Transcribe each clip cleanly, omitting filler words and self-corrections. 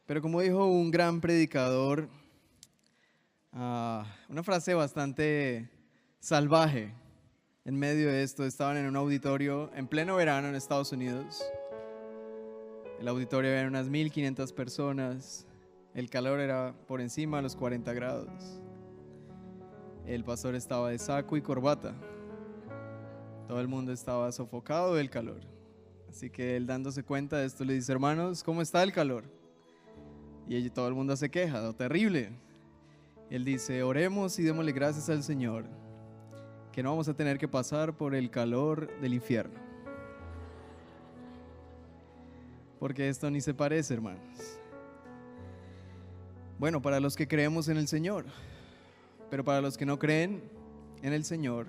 Pero como dijo un gran predicador, una frase bastante salvaje en medio de esto. Estaban en un auditorio en pleno verano en Estados Unidos. El auditorio era unas 1500 personas. El calor era por encima de los 40 grados. El pastor estaba de saco y corbata. Todo el mundo estaba sofocado del calor. Así que él, dándose cuenta de esto, le dice: hermanos, ¿cómo está el calor? Y todo el mundo se queja: terrible. Él dice: oremos y démosle gracias al Señor que no vamos a tener que pasar por el calor del infierno. Porque esto ni se parece, hermanos. Bueno, para los que creemos en el Señor, pero para los que no creen en el Señor,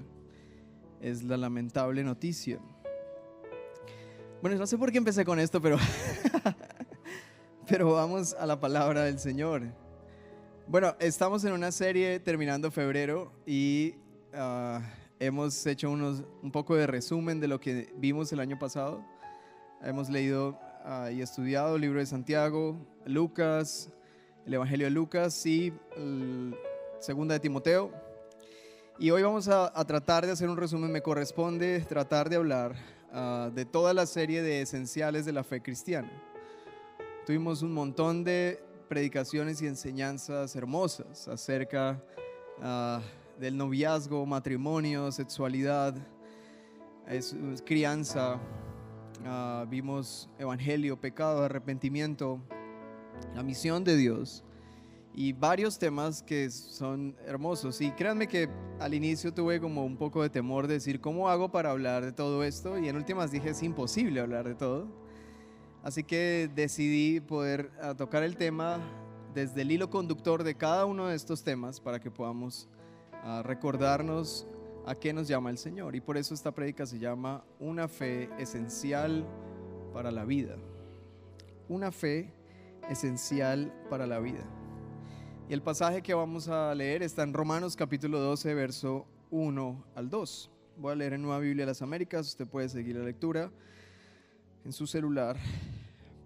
es la lamentable noticia. Bueno, no sé por qué empecé con esto, pero vamos a la palabra del Señor. Bueno, estamos en una serie terminando febrero y hemos hecho un poco de resumen de lo que vimos el año pasado. Hemos leído y estudiado el libro de Santiago, Lucas, el Evangelio de Lucas y Segunda de Timoteo. Y hoy vamos a tratar de hacer un resumen. Me corresponde tratar de hablar de toda la serie de esenciales de la fe cristiana. Tuvimos un montón de predicaciones y enseñanzas hermosas acerca del noviazgo, matrimonio, sexualidad, crianza. Vimos evangelio, pecado, arrepentimiento, la misión de Dios y varios temas que son hermosos. Y créanme que al inicio tuve como un poco de temor de decir: ¿cómo hago para hablar de todo esto? Y en últimas dije: es imposible hablar de todo. Así que decidí poder tocar el tema desde el hilo conductor de cada uno de estos temas para que podamos recordarnos a qué nos llama el Señor. Y por eso esta prédica se llama Una fe esencial para la vida. Una fe esencial para la vida. Y el pasaje que vamos a leer está en Romanos capítulo 12, verso 1 al 2. Voy a leer en Nueva Biblia de las Américas. Usted puede seguir la lectura en su celular.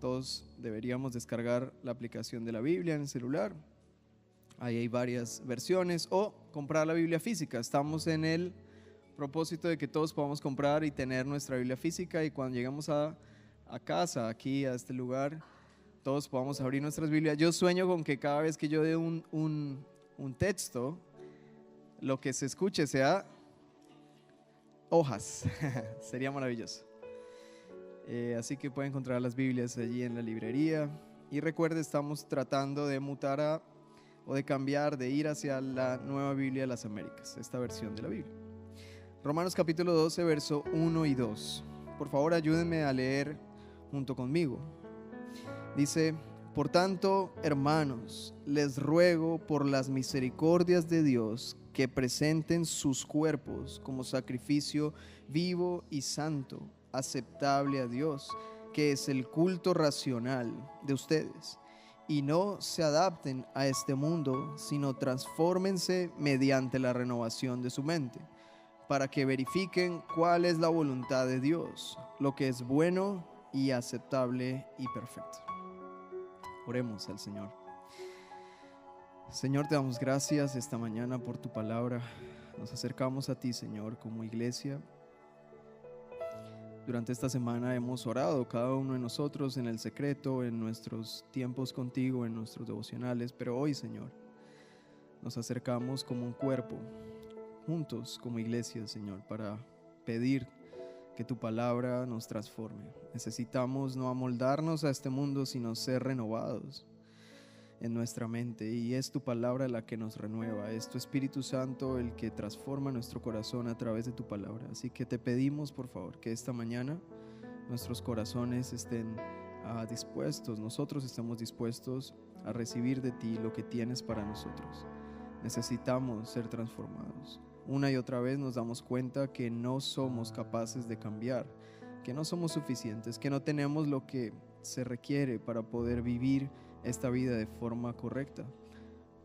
Todos deberíamos descargar la aplicación de la Biblia en el celular. Ahí hay varias versiones, o comprar la Biblia física. Estamos en el propósito de que todos podamos comprar y tener nuestra Biblia física, y cuando llegamos a casa, aquí a este lugar, todos podamos abrir nuestras Biblias. Yo sueño con que cada vez que yo dé un texto, lo que se escuche sea hojas. Sería maravilloso. Así que pueden encontrar las Biblias allí en la librería. Y recuerde, estamos tratando de mutar o de cambiar, de ir hacia la Nueva Biblia de las Américas, esta versión de la Biblia. Romanos capítulo 12, verso 1 y 2. Por favor, ayúdenme a leer junto conmigo. Dice: por tanto, hermanos, les ruego por las misericordias de Dios que presenten sus cuerpos como sacrificio vivo y santo, aceptable a Dios, que es el culto racional de ustedes. Y no se adapten a este mundo, sino transfórmense mediante la renovación de su mente, para que verifiquen cuál es la voluntad de Dios, lo que es bueno y aceptable y perfecto. Oremos al Señor. Señor, te damos gracias esta mañana por tu palabra. Nos acercamos a ti, Señor, como iglesia. Durante esta semana hemos orado cada uno de nosotros en el secreto, en nuestros tiempos contigo, en nuestros devocionales, pero hoy, Señor, nos acercamos como un cuerpo, juntos como iglesia, Señor, para pedir que tu palabra nos transforme. Necesitamos no amoldarnos a este mundo, sino ser renovados en nuestra mente, y es tu palabra la que nos renueva, es tu Espíritu Santo el que transforma nuestro corazón a través de tu palabra. Así que te pedimos, por favor, que esta mañana nuestros corazones estén dispuestos, nosotros estamos dispuestos a recibir de ti lo que tienes para nosotros. Necesitamos ser transformados. Una y otra vez nos damos cuenta que no somos capaces de cambiar, que no somos suficientes, que no tenemos lo que se requiere para poder vivir esta vida de forma correcta.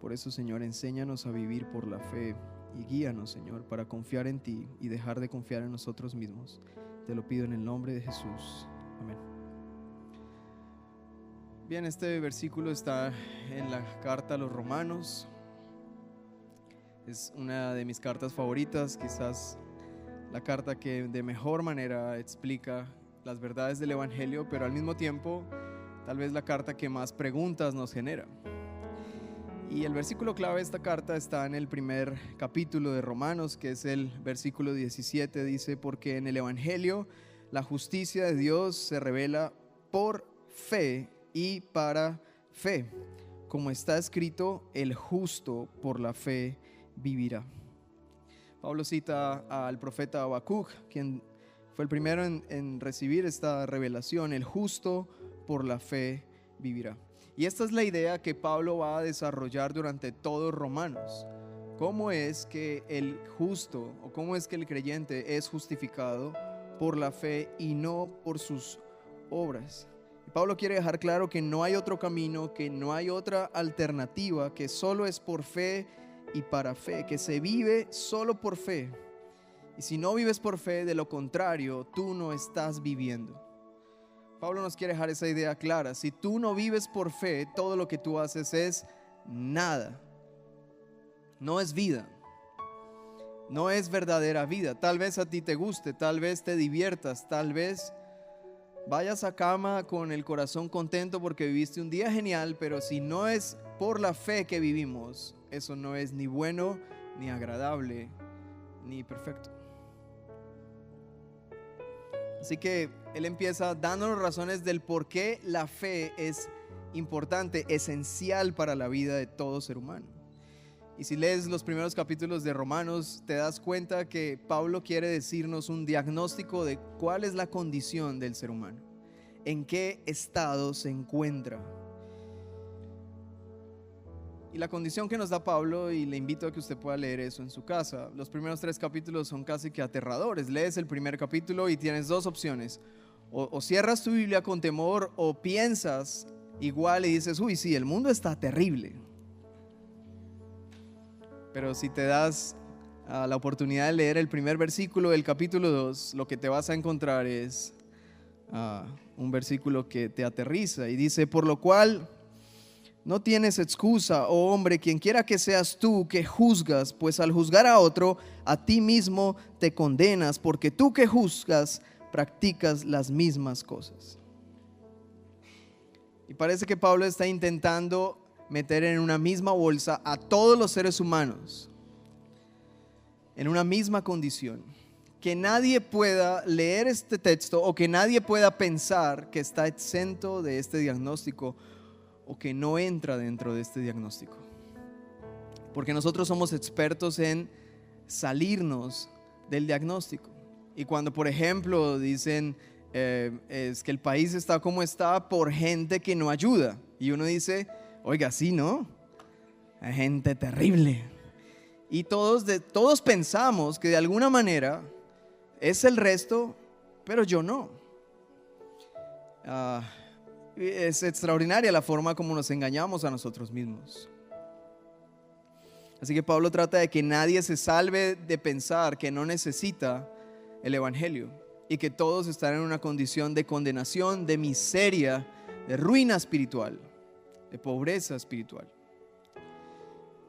Por eso, Señor, enséñanos a vivir por la fe y guíanos, Señor, para confiar en ti y dejar de confiar en nosotros mismos. Te lo pido en el nombre de Jesús. Amén. Bien, este versículo está en la carta a los Romanos. Es una de mis cartas favoritas, quizás la carta que de mejor manera explica las verdades del Evangelio, pero al mismo tiempo tal vez la carta que más preguntas nos genera. Y el versículo clave de esta carta está en el primer capítulo de Romanos, que es el versículo 17. Dice: porque en el Evangelio la justicia de Dios se revela por fe y para fe, como está escrito: el justo por la fe vivirá. Pablo cita al profeta Habacuc, quien fue el primero en recibir esta revelación: el justo por la fe vivirá. Y esta es la idea que Pablo va a desarrollar durante todos Romanos. ¿Cómo es que el justo, o cómo es que el creyente es justificado por la fe y no por sus obras? Y Pablo quiere dejar claro que no hay otro camino, que no hay otra alternativa, que solo es por fe y para fe, que se vive solo por fe. Y si no vives por fe, de lo contrario, tú no estás viviendo. Pablo nos quiere dejar esa idea clara. Si tú no vives por fe, todo lo que tú haces es nada. No es vida. No es verdadera vida. Tal vez a ti te guste, tal vez te diviertas, tal vez vayas a cama con el corazón contento porque viviste un día genial, pero si no es por la fe que vivimos, eso no es ni bueno, ni agradable, ni perfecto. Así que él empieza dándonos razones del por qué la fe es importante, esencial para la vida de todo ser humano. Y si lees los primeros capítulos de Romanos, te das cuenta que Pablo quiere decirnos un diagnóstico de cuál es la condición del ser humano, en qué estado se encuentra. Y la condición que nos da Pablo, y le invito a que usted pueda leer eso en su casa. Los primeros 3 capítulos son casi que aterradores. Lees el primer capítulo y tienes 2 opciones. O cierras tu Biblia con temor, o piensas igual y dices: uy, sí, el mundo está terrible. Pero si te das la oportunidad de leer el primer versículo del capítulo 2, lo que te vas a encontrar es un versículo que te aterriza y dice: por lo cual no tienes excusa, oh hombre, quien quiera que seas tú que juzgas, pues al juzgar a otro, a ti mismo te condenas, porque tú que juzgas practicas las mismas cosas. Y parece que Pablo está intentando meter en una misma bolsa a todos los seres humanos, en una misma condición. Que nadie pueda leer este texto, o que nadie pueda pensar que está exento de este diagnóstico, o que no entra dentro de este diagnóstico. Porque nosotros somos expertos en salirnos del diagnóstico. Y cuando, por ejemplo, dicen es que el país está como está por gente que no ayuda, y uno dice: oiga, sí, ¿no? Hay gente terrible. Y todos pensamos que de alguna manera es el resto, pero yo no. Es extraordinaria la forma como nos engañamos a nosotros mismos. Así que Pablo trata de que nadie se salve de pensar que no necesita el Evangelio, y que todos están en una condición de condenación, de miseria, de ruina espiritual, de pobreza espiritual.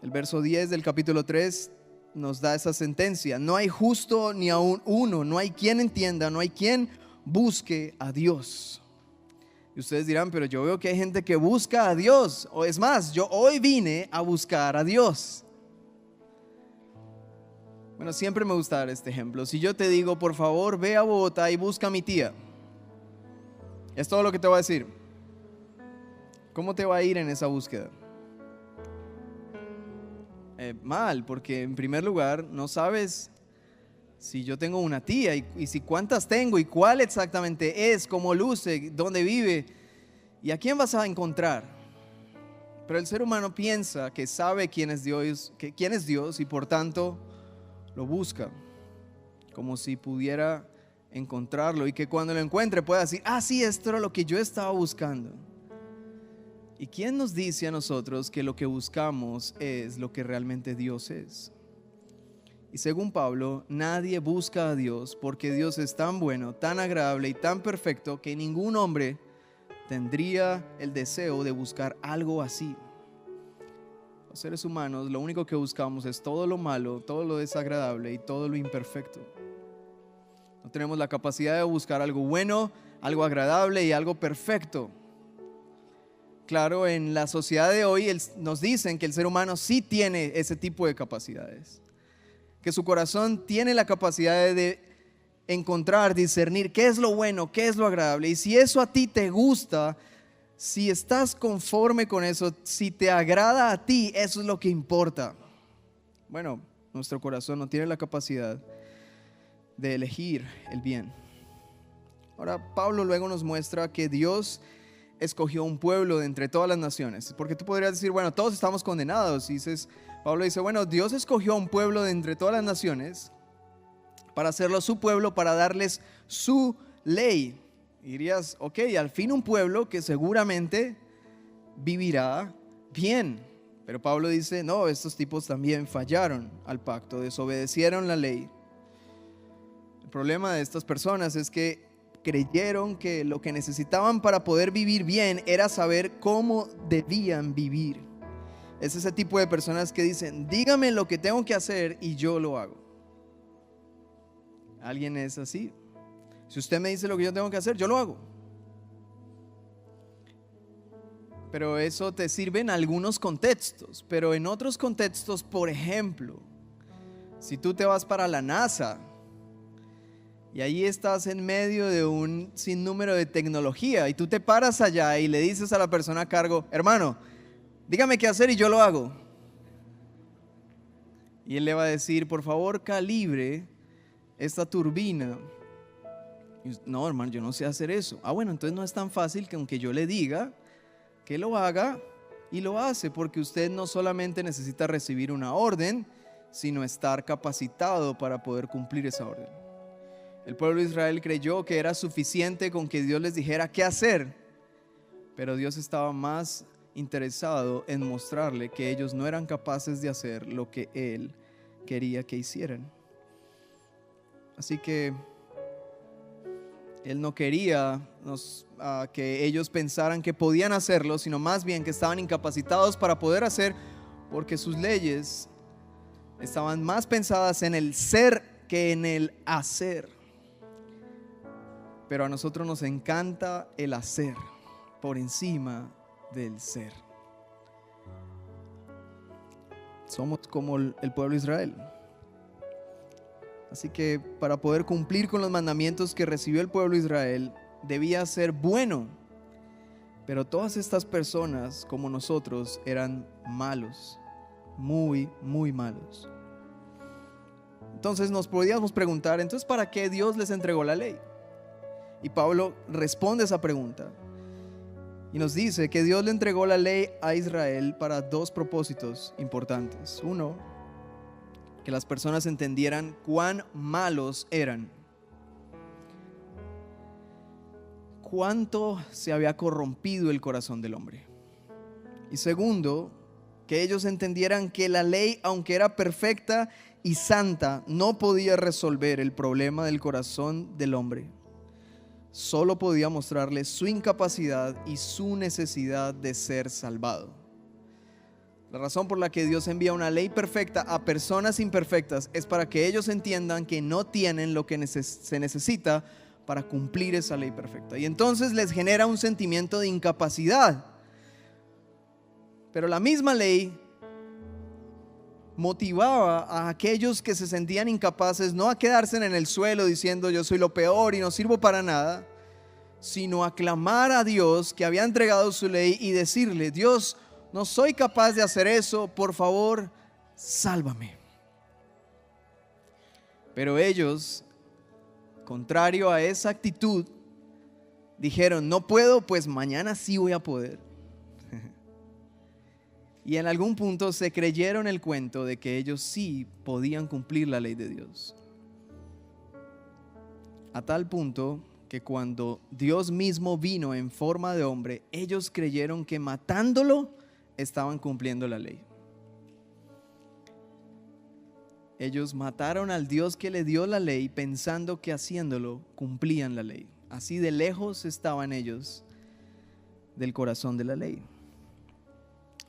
El verso 10 del capítulo 3 nos da esa sentencia: no hay justo ni aún uno, no hay quien entienda, no hay quien busque a Dios. Y ustedes dirán: pero yo veo que hay gente que busca a Dios. O es más, yo hoy vine a buscar a Dios. Bueno, siempre me gusta dar este ejemplo. Si yo te digo: por favor, ve a Bogotá y busca a mi tía, es todo lo que te voy a decir. ¿Cómo te va a ir en esa búsqueda? Mal, porque en primer lugar no sabes si yo tengo una tía y si cuántas tengo y cuál exactamente es, cómo luce, dónde vive y a quién vas a encontrar. Pero el ser humano piensa que sabe quién es Dios y por tanto lo busca, como si pudiera encontrarlo, y que cuando lo encuentre pueda decir: ah, sí, esto era lo que yo estaba buscando. ¿Y quién nos dice a nosotros que lo que buscamos es lo que realmente Dios es? Y según Pablo, nadie busca a Dios, porque Dios es tan bueno, tan agradable y tan perfecto que ningún hombre tendría el deseo de buscar algo así. Los seres humanos lo único que buscamos es todo lo malo, todo lo desagradable y todo lo imperfecto. No tenemos la capacidad de buscar algo bueno, algo agradable y algo perfecto. Claro, en la sociedad de hoy nos dicen que el ser humano sí tiene ese tipo de capacidades, que su corazón tiene la capacidad de encontrar, discernir qué es lo bueno, qué es lo agradable. Y si eso a ti te gusta, si estás conforme con eso, si te agrada a ti, eso es lo que importa. Bueno, nuestro corazón no tiene la capacidad de elegir el bien. Ahora, Pablo luego nos muestra que Dios escogió un pueblo de entre todas las naciones. Porque tú podrías decir, bueno, todos estamos condenados. Pablo dice, bueno, Dios escogió un pueblo de entre todas las naciones para hacerlo su pueblo, para darles su ley. Y dirías, ok, al fin un pueblo que seguramente vivirá bien. Pero Pablo dice, no, estos tipos también fallaron al pacto, desobedecieron la ley. El problema de estas personas es que creyeron que lo que necesitaban para poder vivir bien era saber cómo debían vivir. Es ese tipo de personas que dicen, dígame lo que tengo que hacer y yo lo hago. ¿Alguien es así? Si usted me dice lo que yo tengo que hacer, yo lo hago. Pero eso te sirve en algunos contextos. Pero en otros contextos, por ejemplo, si tú te vas para la NASA y ahí estás en medio de un sinnúmero de tecnología y tú te paras allá y le dices a la persona a cargo, hermano, dígame qué hacer y yo lo hago. Y él le va a decir, por favor, calibre esta turbina. No, hermano, yo no sé hacer eso. Bueno, entonces no es tan fácil que aunque yo le diga que lo haga, y lo hace, porque usted no solamente necesita recibir una orden, sino estar capacitado para poder cumplir esa orden. El pueblo de Israel creyó que era suficiente con que Dios les dijera qué hacer, pero Dios estaba más interesado en mostrarle que ellos no eran capaces de hacer lo que Él quería que hicieran. Así que Él no quería que ellos pensaran que podían hacerlo, sino más bien que estaban incapacitados para poder hacer, porque sus leyes estaban más pensadas en el ser que en el hacer. Pero a nosotros nos encanta el hacer por encima del ser. Somos como el pueblo de Israel. Así que para poder cumplir con los mandamientos que recibió el pueblo de Israel, debía ser bueno. Pero todas estas personas, como nosotros, eran malos, muy, muy malos. Entonces nos podíamos preguntar, entonces, ¿para qué Dios les entregó la ley? Y Pablo responde esa pregunta y nos dice que Dios le entregó la ley a Israel para dos propósitos importantes. Uno, que las personas entendieran cuán malos eran, cuánto se había corrompido el corazón del hombre. Y segundo, que ellos entendieran que la ley, aunque era perfecta y santa, no podía resolver el problema del corazón del hombre. Solo podía mostrarle su incapacidad y su necesidad de ser salvado. La razón por la que Dios envía una ley perfecta a personas imperfectas es para que ellos entiendan que no tienen lo que se necesita para cumplir esa ley perfecta. Y entonces les genera un sentimiento de incapacidad. Pero la misma ley motivaba a aquellos que se sentían incapaces no a quedarse en el suelo diciendo yo soy lo peor y no sirvo para nada, sino a clamar a Dios que había entregado su ley y decirle, Dios, no soy capaz de hacer eso, por favor, sálvame. Pero ellos, contrario a esa actitud, dijeron, no puedo, pues mañana sí voy a poder. Y en algún punto se creyeron el cuento de que ellos sí podían cumplir la ley de Dios. A tal punto que cuando Dios mismo vino en forma de hombre, ellos creyeron que matándolo estaban cumpliendo la ley. Ellos mataron al Dios que le dio la ley pensando que haciéndolo cumplían la ley. Así de lejos estaban ellos del corazón de la ley.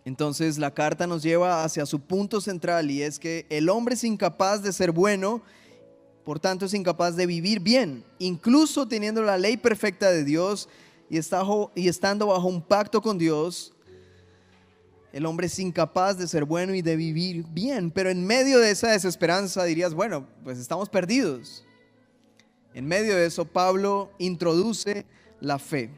Entonces la carta nos lleva hacia su punto central, y es que el hombre es incapaz de ser bueno, por tanto es incapaz de vivir bien, incluso teniendo la ley perfecta de Dios y estando bajo un pacto con Dios. El hombre es incapaz de ser bueno y de vivir bien, pero en medio de esa desesperanza dirías, bueno, pues estamos perdidos. En medio de eso, Pablo introduce la fe.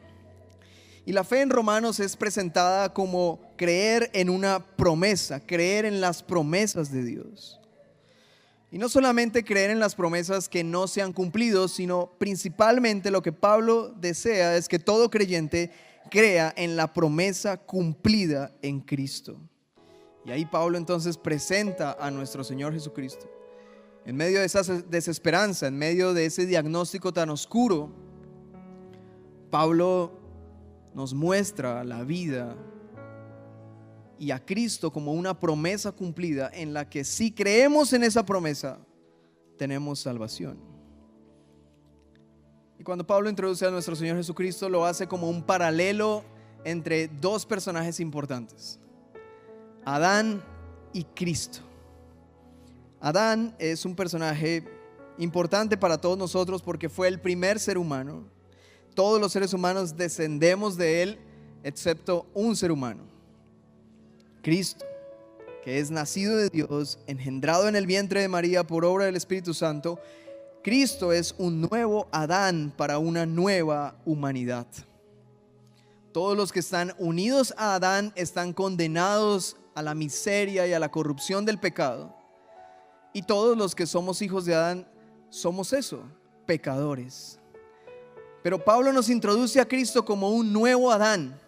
Y la fe en Romanos es presentada como creer en una promesa, creer en las promesas de Dios. Y no solamente creer en las promesas que no se han cumplido, sino principalmente lo que Pablo desea es que todo creyente crea en la promesa cumplida en Cristo. Y ahí Pablo entonces presenta a nuestro Señor Jesucristo. En medio de esa desesperanza, en medio de ese diagnóstico tan oscuro, Pablo nos muestra la vida y a Cristo como una promesa cumplida, en la que si creemos en esa promesa, tenemos salvación. Y cuando Pablo introduce a nuestro Señor Jesucristo, lo hace como un paralelo entre dos personajes importantes: Adán y Cristo. Adán es un personaje importante para todos nosotros porque fue el primer ser humano. Todos los seres humanos descendemos de él, excepto un ser humano, Cristo, que es nacido de Dios, engendrado en el vientre de María por obra del Espíritu Santo. Cristo es un nuevo Adán para una nueva humanidad. Todos los que están unidos a Adán están condenados a la miseria y a la corrupción del pecado. Y todos los que somos hijos de Adán somos eso, pecadores. Pero Pablo nos introduce a Cristo como un nuevo Adán,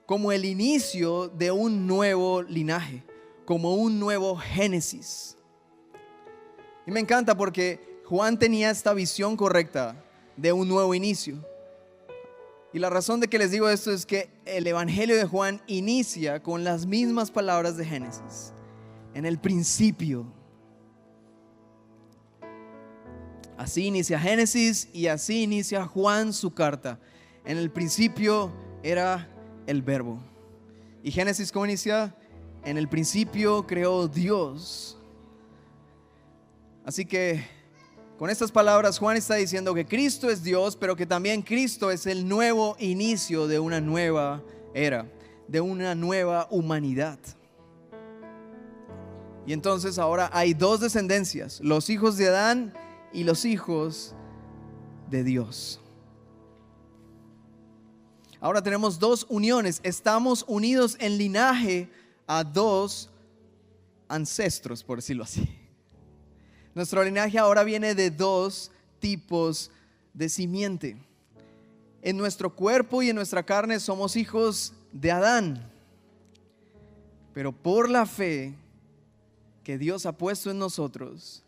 como el inicio de un nuevo linaje, como un nuevo Génesis. Y me encanta porque Juan tenía esta visión correcta de un nuevo inicio. Y la razón de que les digo esto es que el Evangelio de Juan inicia con las mismas palabras de Génesis. En el principio. Así inicia Génesis y así inicia Juan su carta. En el principio era el Verbo. ¿Y Génesis cómo inicia? En el principio creó Dios. Así que con estas palabras Juan está diciendo que Cristo es Dios, pero que también Cristo es el nuevo inicio de una nueva era, de una nueva humanidad. Y entonces ahora hay dos descendencias, los hijos de Adán y los hijos de Dios. Ahora tenemos dos uniones, estamos unidos en linaje a dos ancestros, por decirlo así. Nuestro linaje ahora viene de dos tipos de simiente. En nuestro cuerpo y en nuestra carne somos hijos de Adán. Pero por la fe que Dios ha puesto en nosotros,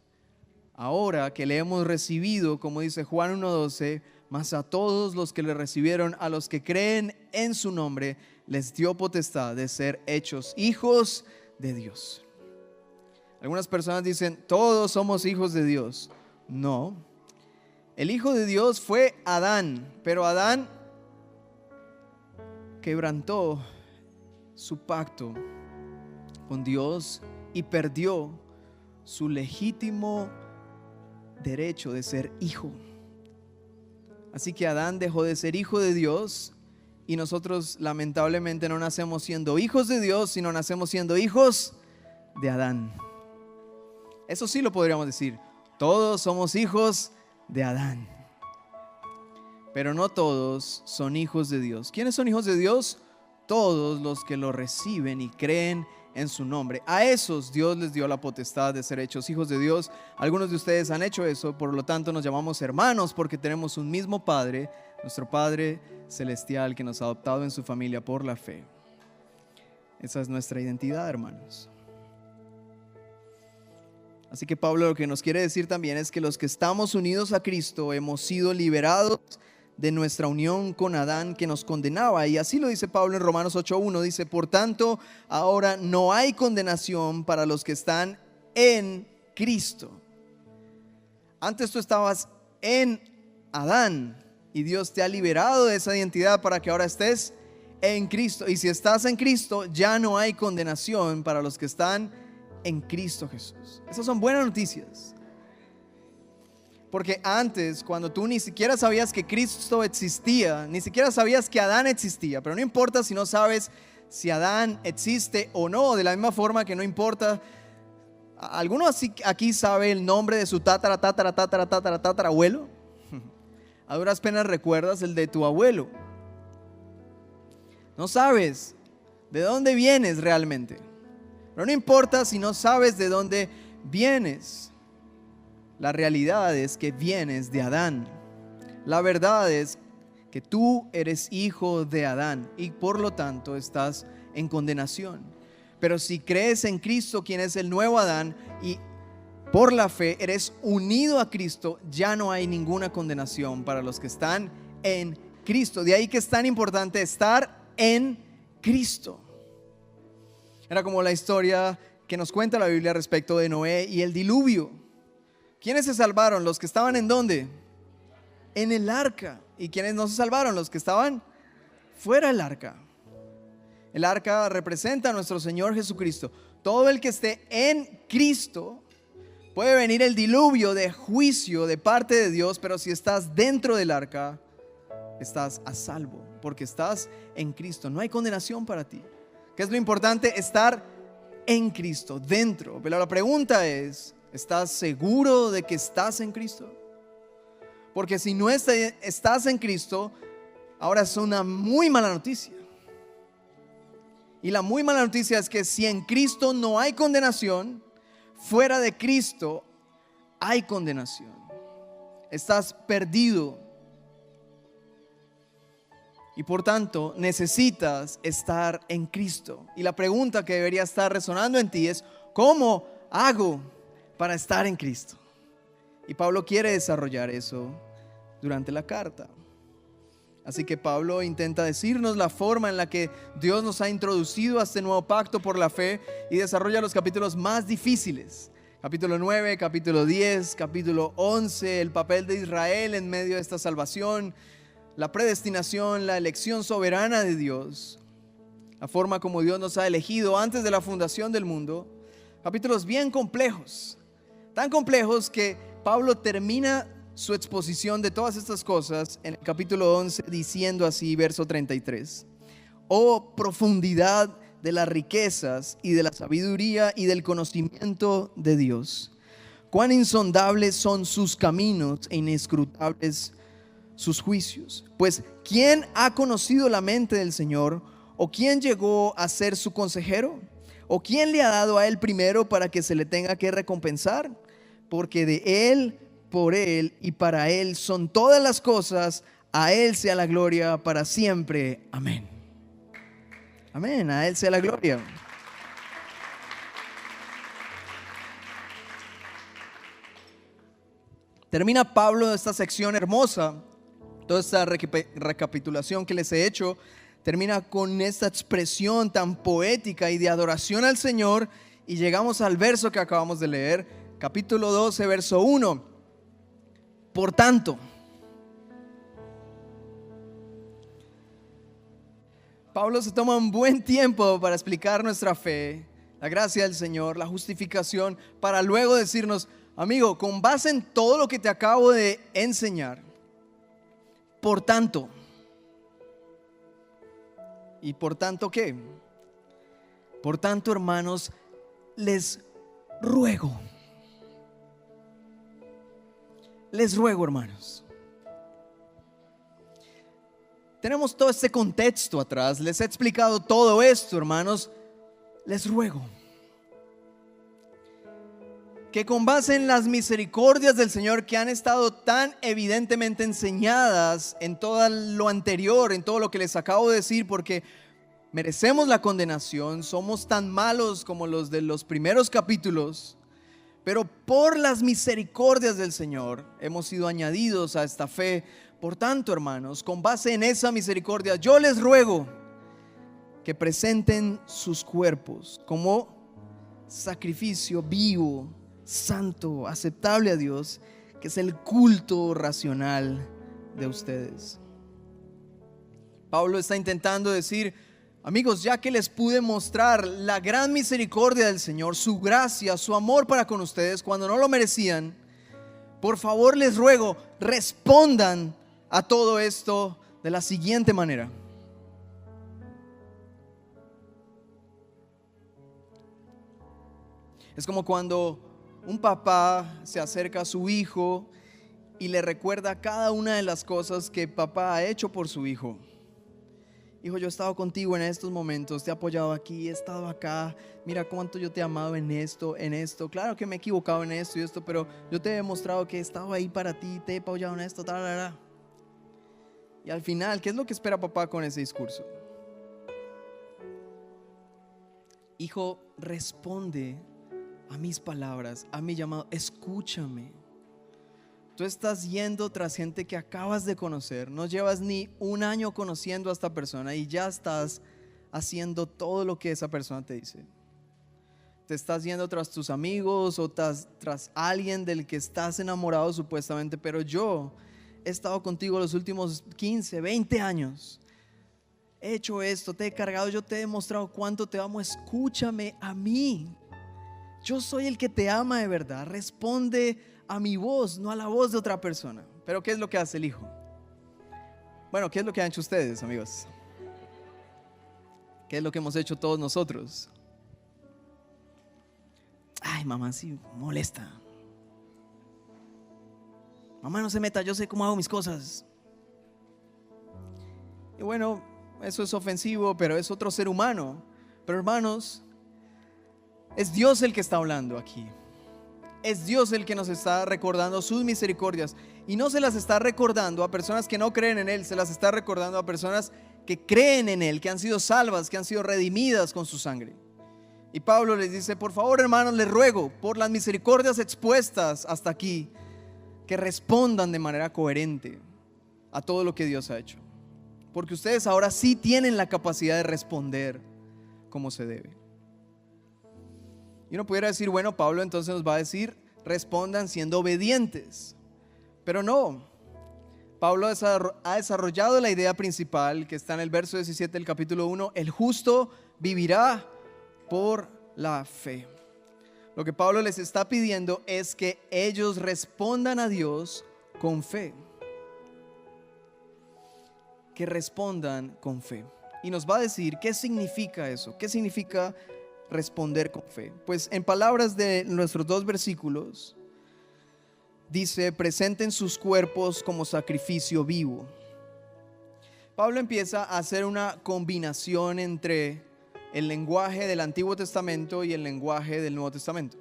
ahora que le hemos recibido, como dice Juan 1:12, mas a todos los que le recibieron, a los que creen en su nombre, les dio potestad de ser hechos hijos de Dios. Algunas personas dicen, todos somos hijos de Dios. No, el hijo de Dios fue Adán, pero Adán quebrantó su pacto con Dios y perdió su legítimo derecho de ser hijo. Así que Adán dejó de ser hijo de Dios y nosotros lamentablemente no nacemos siendo hijos de Dios, sino nacemos siendo hijos de Adán. Eso sí lo podríamos decir. Todos somos hijos de Adán. Pero no todos son hijos de Dios. ¿Quiénes son hijos de Dios? Todos los que lo reciben y creen en su nombre. A esos Dios les dio la potestad de ser hechos hijos de Dios. Algunos de ustedes han hecho eso, por lo tanto nos llamamos hermanos porque tenemos un mismo Padre, nuestro Padre Celestial, que nos ha adoptado en su familia por la fe. Esa es nuestra identidad, hermanos. Así que Pablo lo que nos quiere decir también es que los que estamos unidos a Cristo hemos sido liberados de nuestra unión con Adán que nos condenaba. Y así lo dice Pablo en Romanos 8:1. Dice, por tanto, ahora no hay condenación para los que están en Cristo. Antes tú estabas en Adán y Dios te ha liberado de esa identidad para que ahora estés en Cristo. Y si estás en Cristo, ya no hay condenación para los que están en Cristo Jesús. Esas son buenas noticias. Porque antes, cuando tú ni siquiera sabías que Cristo existía, ni siquiera sabías que Adán existía, pero no importa si no sabes si Adán existe o no, de la misma forma que no importa. ¿Alguno aquí sabe el nombre de su tatarabuelo? A duras penas recuerdas el de tu abuelo. No sabes de dónde vienes realmente. Pero no importa si no sabes de dónde vienes. La realidad es que vienes de Adán. La verdad es que tú eres hijo de Adán y por lo tanto estás en condenación. Pero si crees en Cristo, quien es el nuevo Adán, y por la fe eres unido a Cristo, ya no hay ninguna condenación para los que están en Cristo. De ahí que es tan importante estar en Cristo. Era como la historia que nos cuenta la Biblia respecto de Noé y el diluvio. ¿Quiénes se salvaron? ¿Los que estaban en dónde? En el arca. ¿Y quiénes no se salvaron? Los que estaban fuera del arca. El arca representa a nuestro Señor Jesucristo. Todo el que esté en Cristo, puede venir el diluvio de juicio de parte de Dios, pero si estás dentro del arca, estás a salvo, porque estás en Cristo. No hay condenación para ti. ¿Qué es lo importante? Estar en Cristo, dentro. Pero la pregunta es, ¿estás seguro de que estás en Cristo? Porque si no estás en Cristo, ahora es una muy mala noticia. Y la muy mala noticia es que si en Cristo no hay condenación, fuera de Cristo hay condenación. Estás perdido. Y por tanto necesitas estar en Cristo. Y la pregunta que debería estar resonando en ti es, ¿cómo hago para estar en Cristo? Y Pablo quiere desarrollar eso durante la carta. Así que Pablo intenta decirnos la forma en la que Dios nos ha introducido a este nuevo pacto por la fe y desarrolla los capítulos más difíciles. Capítulo 9, capítulo 10, capítulo 11, el papel de Israel en medio de esta salvación, la predestinación, la elección soberana de Dios, la forma como Dios nos ha elegido antes de la fundación del mundo. Capítulos bien complejos, tan complejos que Pablo termina su exposición de todas estas cosas en el capítulo 11 diciendo así, verso 33: oh profundidad de las riquezas y de la sabiduría y del conocimiento de Dios, cuán insondables son sus caminos e inescrutables sus juicios. Pues ¿quién ha conocido la mente del Señor? ¿O quién llegó a ser su consejero? ¿O quién le ha dado a él primero para que se le tenga que recompensar? Porque de él, por él y para él son todas las cosas. A él sea la gloria para siempre. Amén. Amén. A él sea la gloria. Termina Pablo esta sección hermosa. Toda esta recapitulación que les he hecho termina con esta expresión tan poética y de adoración al Señor. Y llegamos al verso que acabamos de leer, capítulo 12, verso 1. Por tanto, Pablo se toma un buen tiempo para explicar nuestra fe, la gracia del Señor, la justificación, para luego decirnos, amigo, con base en todo lo que te acabo de enseñar, por tanto. ¿Y por tanto qué? Por tanto, hermanos, les ruego, hermanos. Tenemos todo este contexto atrás. Les he explicado todo esto, hermanos. Les ruego que con base en las misericordias del Señor, que han estado tan evidentemente enseñadas en todo lo anterior, en todo lo que les acabo de decir, porque merecemos la condenación, somos tan malos como los de los primeros capítulos, pero por las misericordias del Señor hemos sido añadidos a esta fe. Por tanto, hermanos, con base en esa misericordia, yo les ruego que presenten sus cuerpos como sacrificio vivo, santo, aceptable a Dios, que es el culto racional de ustedes. Pablo está intentando decir: amigos, ya que les pude mostrar la gran misericordia del Señor, su gracia, su amor para con ustedes cuando no lo merecían, por favor les ruego, respondan a todo esto de la siguiente manera. Es como cuando un papá se acerca a su hijo y le recuerda cada una de las cosas que papá ha hecho por su hijo. Hijo, yo he estado contigo en estos momentos, te he apoyado aquí, he estado acá, mira cuánto yo te he amado en esto, claro que me he equivocado en esto y esto, pero yo te he demostrado que he estado ahí para ti, te he apoyado en esto, Y al final, ¿qué es lo que espera papá con ese discurso? Hijo, responde a mis palabras, a mi llamado, escúchame. Tú estás yendo tras gente que acabas de conocer, no llevas ni un año conociendo a esta persona y ya estás haciendo todo lo que esa persona te dice. Te estás yendo tras tus amigos o tras alguien del que estás enamorado supuestamente, pero yo he estado contigo los últimos 15, 20 años. He hecho esto, te he cargado, yo te he demostrado cuánto te amo, escúchame a mí. Yo soy el que te ama de verdad, responde a mi voz, no a la voz de otra persona. Pero ¿qué es lo que hace el hijo? Bueno, ¿qué es lo que han hecho ustedes, amigos? ¿Qué es lo que hemos hecho todos nosotros? Ay, mamá, sí, molesta. Mamá, no se meta, yo sé cómo hago mis cosas. Y bueno, eso es ofensivo, pero es otro ser humano. Pero hermanos, es Dios el que está hablando aquí. Es Dios el que nos está recordando sus misericordias. Y no se las está recordando a personas que no creen en Él, se las está recordando a personas que creen en Él, que han sido salvas, que han sido redimidas con su sangre. Y Pablo les dice: por favor, hermanos, les ruego por las misericordias expuestas hasta aquí, que respondan de manera coherente a todo lo que Dios ha hecho. Porque ustedes ahora sí tienen la capacidad de responder como se debe. Y uno pudiera decir: bueno, Pablo entonces nos va a decir, respondan siendo obedientes. Pero no, Pablo ha desarrollado la idea principal que está en el verso 17 del capítulo 1: el justo vivirá por la fe. Lo que Pablo les está pidiendo es que ellos respondan a Dios con fe. Que respondan con fe. Y nos va a decir qué significa eso, qué significa responder con fe. Pues en palabras de nuestros dos versículos dice: presenten sus cuerpos como sacrificio vivo. Pablo empieza a hacer una combinación entre el lenguaje del Antiguo Testamento y el lenguaje del Nuevo Testamento,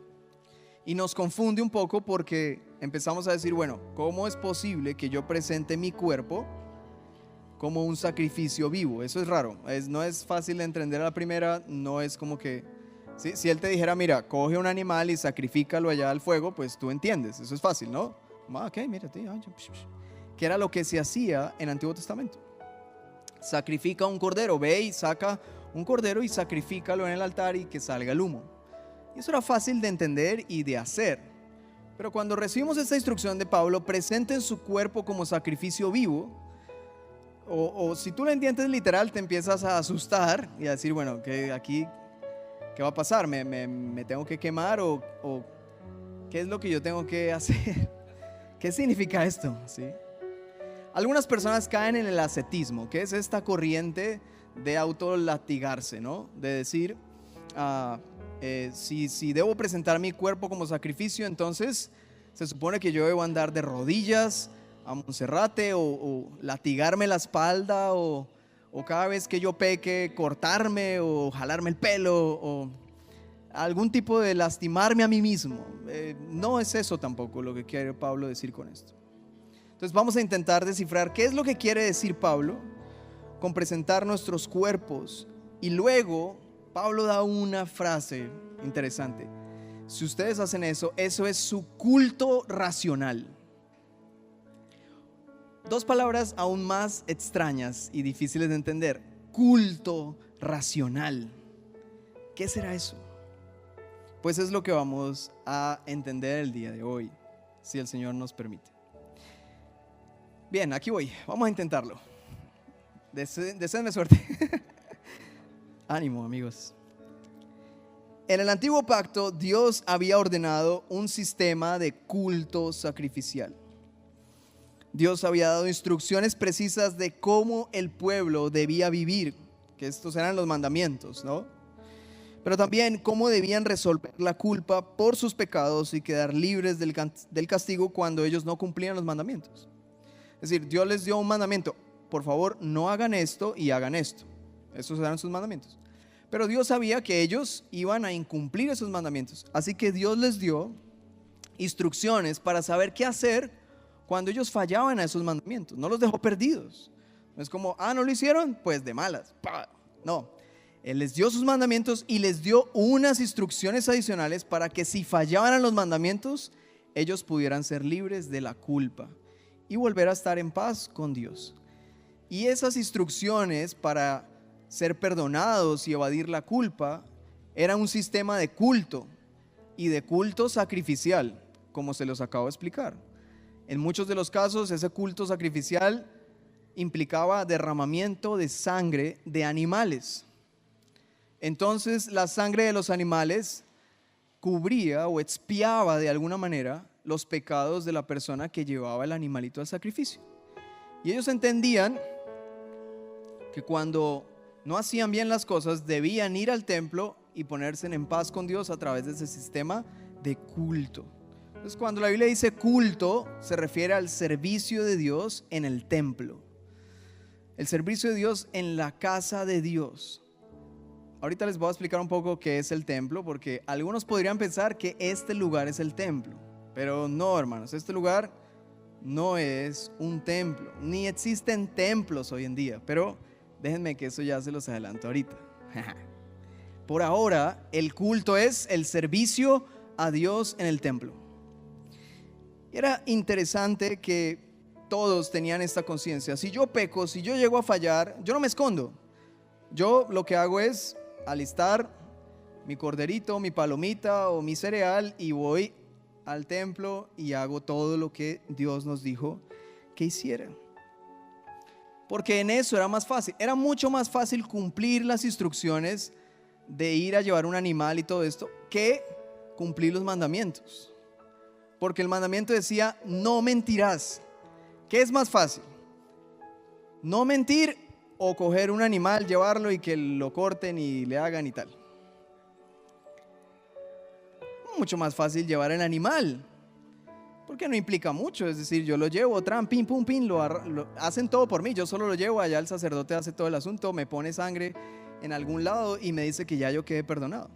y nos confunde un poco porque empezamos a decir: bueno, ¿cómo es posible que yo presente mi cuerpo como un sacrificio vivo? Eso es raro, no es fácil de entender a la primera. No es como que si él te dijera: mira, coge un animal y sacrifícalo allá al fuego, pues tú entiendes, eso es fácil, ¿no? Ok, mira, que era lo que se hacía en el Antiguo Testamento. Sacrifica un cordero, ve y saca un cordero y sacrifícalo en el altar y que salga el humo. Y eso era fácil de entender y de hacer. Pero cuando recibimos esta instrucción de Pablo: presenten su cuerpo como sacrificio vivo, o si tú lo entiendes literal, te empiezas a asustar y a decir: bueno, que aquí ¿qué va a pasar? ¿Me tengo que quemar o qué es lo que yo tengo que hacer? ¿Qué significa esto? ¿Sí? Algunas personas caen en el ascetismo, que es esta corriente de autolatigarse, ¿no? De decir: si debo presentar mi cuerpo como sacrificio, entonces se supone que yo debo andar de rodillas a Monserrate o latigarme la espalda o cada vez que yo peque cortarme o jalarme el pelo o algún tipo de lastimarme a mí mismo. No es eso tampoco lo que quiere Pablo decir con esto. Entonces vamos a intentar descifrar qué es lo que quiere decir Pablo con presentar nuestros cuerpos. Y luego Pablo da una frase interesante: si ustedes hacen eso, eso es su culto racional. Dos palabras aún más extrañas y difíciles de entender: culto racional. ¿Qué será eso? Pues es lo que vamos a entender el día de hoy, si el Señor nos permite. Bien, aquí voy, vamos a intentarlo. Deseenme suerte. Ánimo, amigos. En el antiguo pacto, Dios había ordenado un sistema de culto sacrificial. Dios había dado instrucciones precisas de cómo el pueblo debía vivir, que estos eran los mandamientos, ¿no? Pero también cómo debían resolver la culpa por sus pecados y quedar libres del castigo cuando ellos no cumplían los mandamientos. Es decir, Dios les dio un mandamiento: por favor, no hagan esto y hagan esto. Esos eran sus mandamientos. Pero Dios sabía que ellos iban a incumplir esos mandamientos. Así que Dios les dio instrucciones para saber qué hacer cuando ellos fallaban a esos mandamientos. No los dejó perdidos. No es como, no lo hicieron, pues de malas. No, Él les dio sus mandamientos y les dio unas instrucciones adicionales para que si fallaban a los mandamientos, ellos pudieran ser libres de la culpa y volver a estar en paz con Dios. Y esas instrucciones para ser perdonados y evadir la culpa era un sistema de culto y de culto sacrificial, como se los acabo de explicar. En muchos de los casos, ese culto sacrificial implicaba derramamiento de sangre de animales. Entonces, la sangre de los animales cubría o expiaba de alguna manera los pecados de la persona que llevaba el animalito al sacrificio. Y ellos entendían que cuando no hacían bien las cosas, debían ir al templo y ponerse en paz con Dios a través de ese sistema de culto. Entonces, cuando la Biblia dice culto, se refiere al servicio de Dios en el templo. El servicio de Dios en la casa de Dios. Ahorita les voy a explicar un poco qué es el templo, porque algunos podrían pensar que este lugar es el templo. Pero no, hermanos, este lugar no es un templo, ni existen templos hoy en día. Pero déjenme que eso ya se los adelanto ahorita. Por ahora, el culto es el servicio a Dios en el templo. Era interesante que todos tenían esta conciencia. Si yo peco, si yo llego a fallar, yo no me escondo. Yo lo que hago es alistar mi corderito, mi palomita o mi cereal y voy al templo y hago todo lo que Dios nos dijo que hiciera. Porque en eso era más fácil. Era mucho más fácil cumplir las instrucciones de ir a llevar un animal y todo esto que cumplir los mandamientos. Porque el mandamiento decía: no mentirás. ¿Qué es más fácil? ¿No mentir o coger un animal, llevarlo y que lo corten y le hagan y tal? Mucho más fácil llevar el animal, porque no implica mucho. Es decir, yo lo llevo, pim, pum, pim, lo hacen todo por mí. Yo solo lo llevo, allá el sacerdote hace todo el asunto, me pone sangre en algún lado y me dice que ya yo quedé perdonado.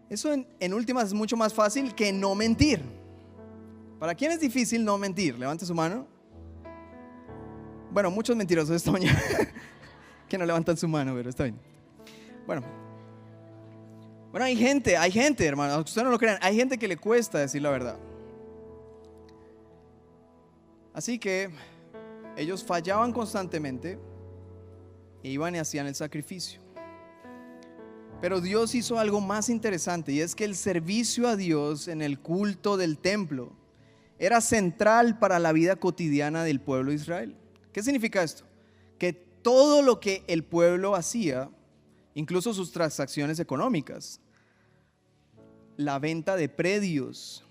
Eso en últimas es mucho más fácil que no mentir. ¿Para quién es difícil no mentir? Levante su mano. Bueno, muchos mentirosos esta mañana que no levantan su mano, pero está bien. Bueno, hay gente, hermano, aunque ustedes no lo crean, hay gente que le cuesta decir la verdad. Así que ellos fallaban constantemente e iban y hacían el sacrificio. Pero Dios hizo algo más interesante, y es que el servicio a Dios en el culto del templo era central para la vida cotidiana del pueblo de Israel. ¿Qué significa esto? Que todo lo que el pueblo hacía, incluso sus transacciones económicas, la venta de predios,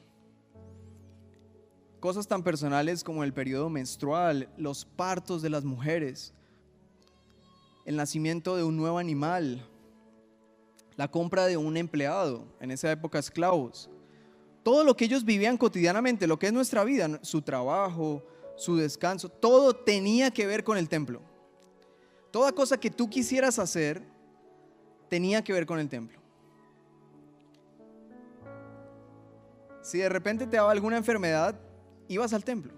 cosas tan personales como el periodo menstrual, los partos de las mujeres, el nacimiento de un nuevo animal, la compra de un empleado, en esa época esclavos, todo lo que ellos vivían cotidianamente, lo que es nuestra vida, su trabajo, su descanso, todo tenía que ver con el templo. Toda cosa que tú quisieras hacer tenía que ver con el templo. Si de repente te daba alguna enfermedad, ibas al templo.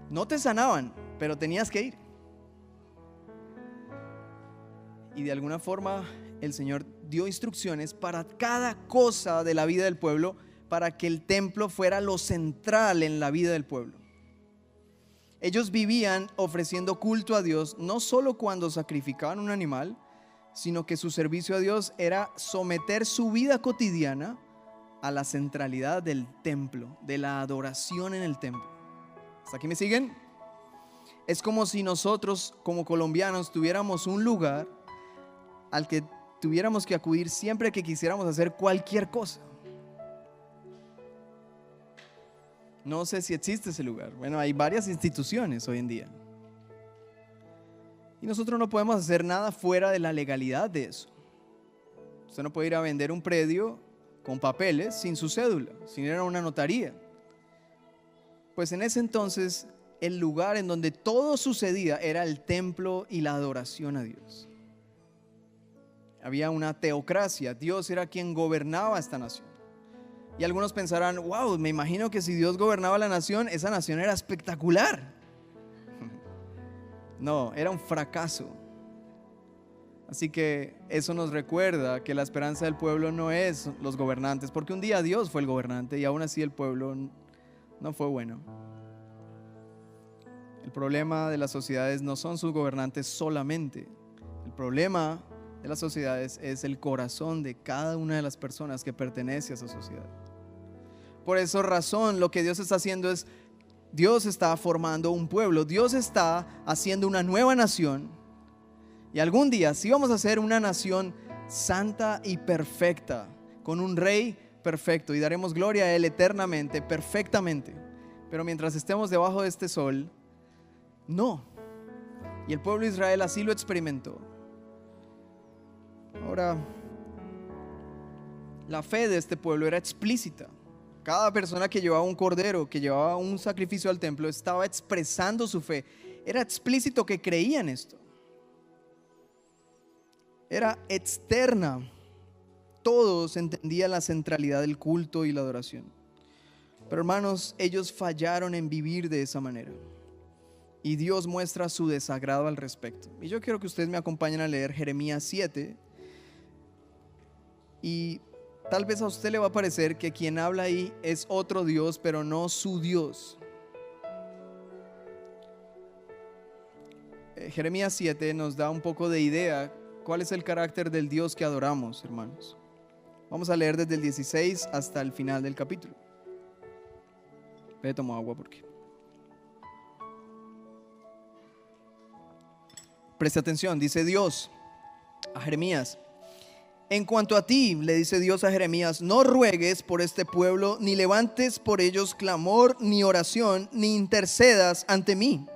No te sanaban, pero tenías que ir. Y de alguna forma el Señor dio instrucciones para cada cosa de la vida del pueblo, para que el templo fuera lo central en la vida del pueblo. Ellos vivían ofreciendo culto a Dios no solo cuando sacrificaban un animal, sino que su servicio a Dios era someter su vida cotidiana a la centralidad del templo, de la adoración en el templo. ¿Hasta aquí me siguen? Es como si nosotros como colombianos tuviéramos un lugar al que tuviéramos que acudir siempre que quisiéramos hacer cualquier cosa. No sé si existe ese lugar. Bueno, hay varias instituciones hoy en día. Y nosotros no podemos hacer nada fuera de la legalidad de eso. Usted no puede ir a vender un predio con papeles sin su cédula, sin ir a una notaría. Pues en ese entonces el lugar en donde todo sucedía era el templo y la adoración a Dios. Había una teocracia, Dios era quien gobernaba esta nación. Y algunos pensarán, wow, me imagino que si Dios gobernaba la nación, esa nación era espectacular. No, era un fracaso. Así que eso nos recuerda que la esperanza del pueblo no es los gobernantes, porque un día Dios fue el gobernante y aún así el pueblo no fue bueno. El problema de las sociedades no son sus gobernantes solamente. El problema de las sociedades es el corazón de cada una de las personas que pertenece a esa sociedad. Por esa razón, lo que Dios está haciendo es, Dios está formando un pueblo, Dios está haciendo una nueva nación. Y algún día sí vamos a ser una nación santa y perfecta, con un rey perfecto, y daremos gloria a Él eternamente, perfectamente. Pero mientras estemos debajo de este sol, no. Y el pueblo de Israel así lo experimentó. Ahora, la fe de este pueblo era explícita. Cada persona que llevaba un cordero, que llevaba un sacrificio al templo, estaba expresando su fe. Era explícito que creían esto. Era externa. Todos entendían la centralidad del culto y la adoración. Pero hermanos, ellos fallaron en vivir de esa manera. Y Dios muestra su desagrado al respecto. Y yo quiero que ustedes me acompañen a leer Jeremías 7. Y tal vez a usted le va a parecer que quien habla ahí es otro Dios, pero no su Dios. Jeremías 7 nos da un poco de idea cuál es el carácter del Dios que adoramos, hermanos. Vamos a leer desde el 16 hasta el final del capítulo. Tomo agua porque... Preste atención, dice Dios a Jeremías: en cuanto a ti, le dice Dios a Jeremías, no ruegues por este pueblo, ni levantes por ellos clamor, ni oración, ni intercedas ante mí,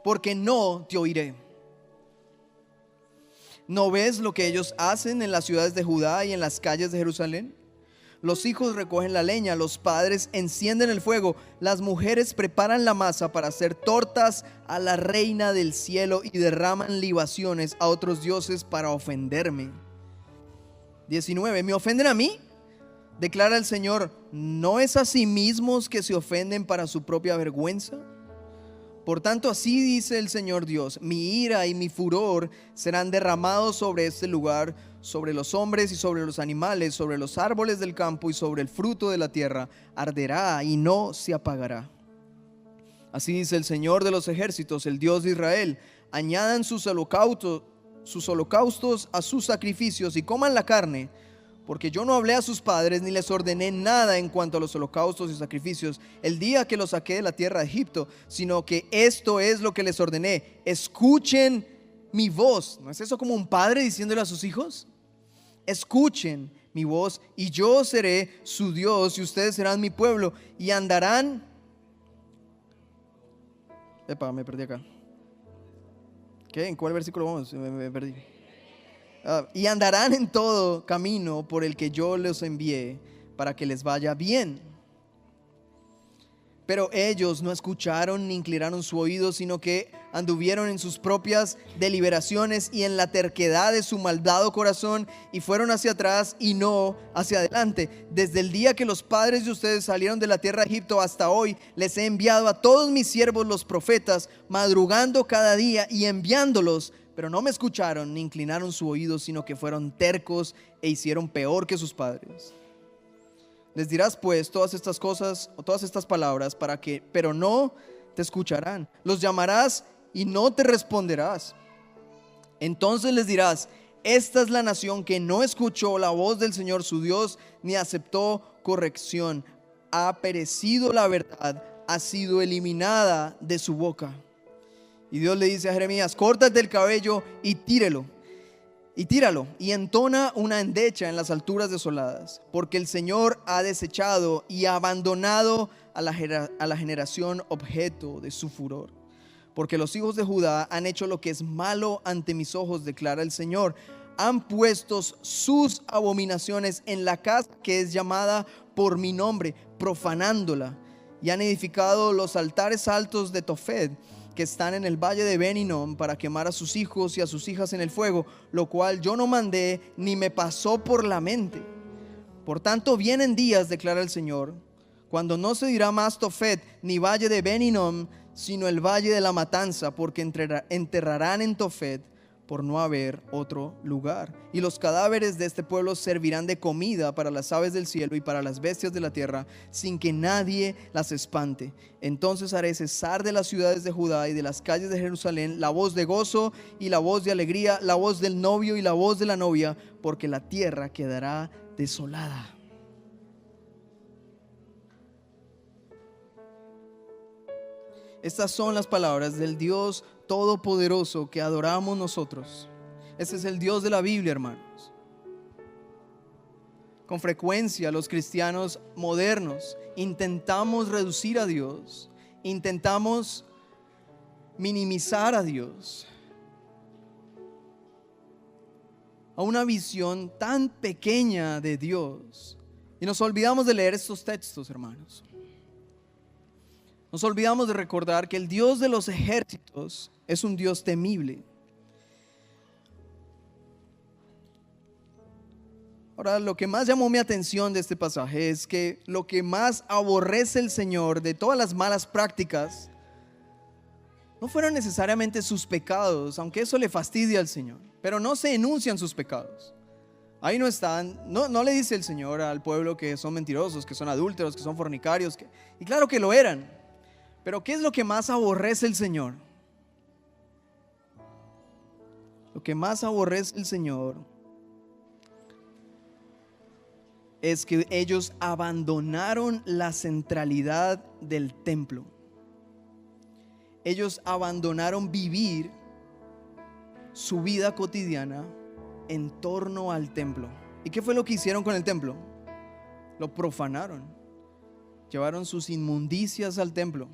porque no te oiré. ¿No ves lo que ellos hacen en las ciudades de Judá y en las calles de Jerusalén? Los hijos recogen la leña, los padres encienden el fuego, las mujeres preparan la masa para hacer tortas a la reina del cielo y derraman libaciones a otros dioses para ofenderme. 19. ¿Me ofenden a mí? Declara el Señor. ¿No es a sí mismos que se ofenden para su propia vergüenza? Por tanto, así dice el Señor Dios: mi ira y mi furor serán derramados sobre este lugar, sobre los hombres y sobre los animales, sobre los árboles del campo y sobre el fruto de la tierra. Arderá y no se apagará. Así dice el Señor de los ejércitos, el Dios de Israel: añadan sus holocaustos a sus sacrificios y coman la carne, porque yo no hablé a sus padres ni les ordené nada en cuanto a los holocaustos y sacrificios el día que los saqué de la tierra de Egipto, sino que esto es lo que les ordené: escuchen mi voz. ¿No es eso como un padre diciéndole a sus hijos? Escuchen mi voz y yo seré su Dios y ustedes serán mi pueblo y andarán... me perdí acá. ¿Qué? ¿En cuál versículo vamos? Me perdí. Y andarán en todo camino por el que yo los envié para que les vaya bien. Pero ellos no escucharon ni inclinaron su oído, sino que anduvieron en sus propias deliberaciones y en la terquedad de su malvado corazón, y fueron hacia atrás y no hacia adelante. Desde el día que los padres de ustedes salieron de la tierra de Egipto hasta hoy, les he enviado a todos mis siervos los profetas, madrugando cada día y enviándolos. Pero no me escucharon ni inclinaron su oído, sino que fueron tercos e hicieron peor que sus padres. Les dirás pues todas estas cosas o todas estas palabras pero no te escucharán. Los llamarás y no te responderás. Entonces les dirás: esta es la nación que no escuchó la voz del Señor su Dios, ni aceptó corrección. Ha perecido la verdad, ha sido eliminada de su boca. Y Dios le dice a Jeremías: córtate el cabello y tíralo. Y tíralo, y entona una endecha en las alturas desoladas, porque el Señor ha desechado y abandonado a la generación objeto de su furor. Porque los hijos de Judá han hecho lo que es malo ante mis ojos, declara el Señor. Han puesto sus abominaciones en la casa que es llamada por mi nombre, profanándola, y han edificado los altares altos de Tofet, que están en el valle de Ben Hinnom, para quemar a sus hijos y a sus hijas en el fuego, lo cual yo no mandé ni me pasó por la mente. Por tanto, vienen días, declara el Señor, cuando no se dirá más Tofet ni valle de Ben Hinnom, sino el valle de la matanza, porque enterrarán en Tofet por no haber otro lugar. Y los cadáveres de este pueblo servirán de comida para las aves del cielo y para las bestias de la tierra, sin que nadie las espante. Entonces haré cesar de las ciudades de Judá y de las calles de Jerusalén la voz de gozo y la voz de alegría, la voz del novio y la voz de la novia, porque la tierra quedará desolada. Estas son las palabras del Dios Todopoderoso que adoramos nosotros. Ese es el Dios de la Biblia, hermanos. Con frecuencia los cristianos modernos intentamos reducir a Dios, intentamos minimizar a Dios a una visión tan pequeña de Dios, y nos olvidamos de leer estos textos, hermanos. Nos olvidamos de recordar que el Dios de los ejércitos es un Dios temible. Ahora, lo que más llamó mi atención de este pasaje es que lo que más aborrece el Señor de todas las malas prácticas no fueron necesariamente sus pecados, aunque eso le fastidia al Señor, pero no se enuncian sus pecados. Ahí no están, no le dice el Señor al pueblo que son mentirosos, que son adúlteros, que son fornicarios, y claro que lo eran. Pero ¿qué es lo que más aborrece el Señor? Lo que más aborrece el Señor es que ellos abandonaron la centralidad del templo. Ellos abandonaron vivir su vida cotidiana en torno al templo. ¿Y qué fue lo que hicieron con el templo? Lo profanaron. Llevaron sus inmundicias al templo.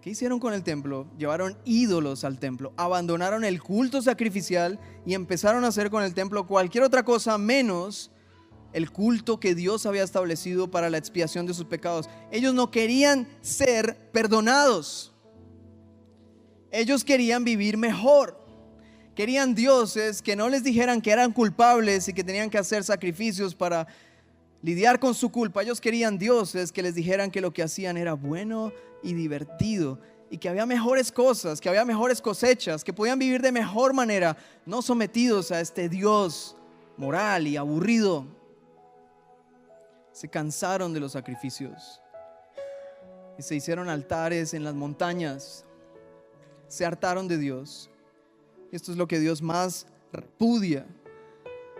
¿Qué hicieron con el templo? Llevaron ídolos al templo, abandonaron el culto sacrificial y empezaron a hacer con el templo cualquier otra cosa menos el culto que Dios había establecido para la expiación de sus pecados. Ellos no querían ser perdonados. Ellos querían vivir mejor. Querían dioses que no les dijeran que eran culpables y que tenían que hacer sacrificios para lidiar con su culpa. Ellos querían dioses que les dijeran que lo que hacían era bueno y divertido, y que había mejores cosas, que había mejores cosechas, que podían vivir de mejor manera, no sometidos a este Dios moral y aburrido. Se cansaron de los sacrificios y se hicieron altares en las montañas. Se hartaron de Dios. Y esto es lo que Dios más repudia: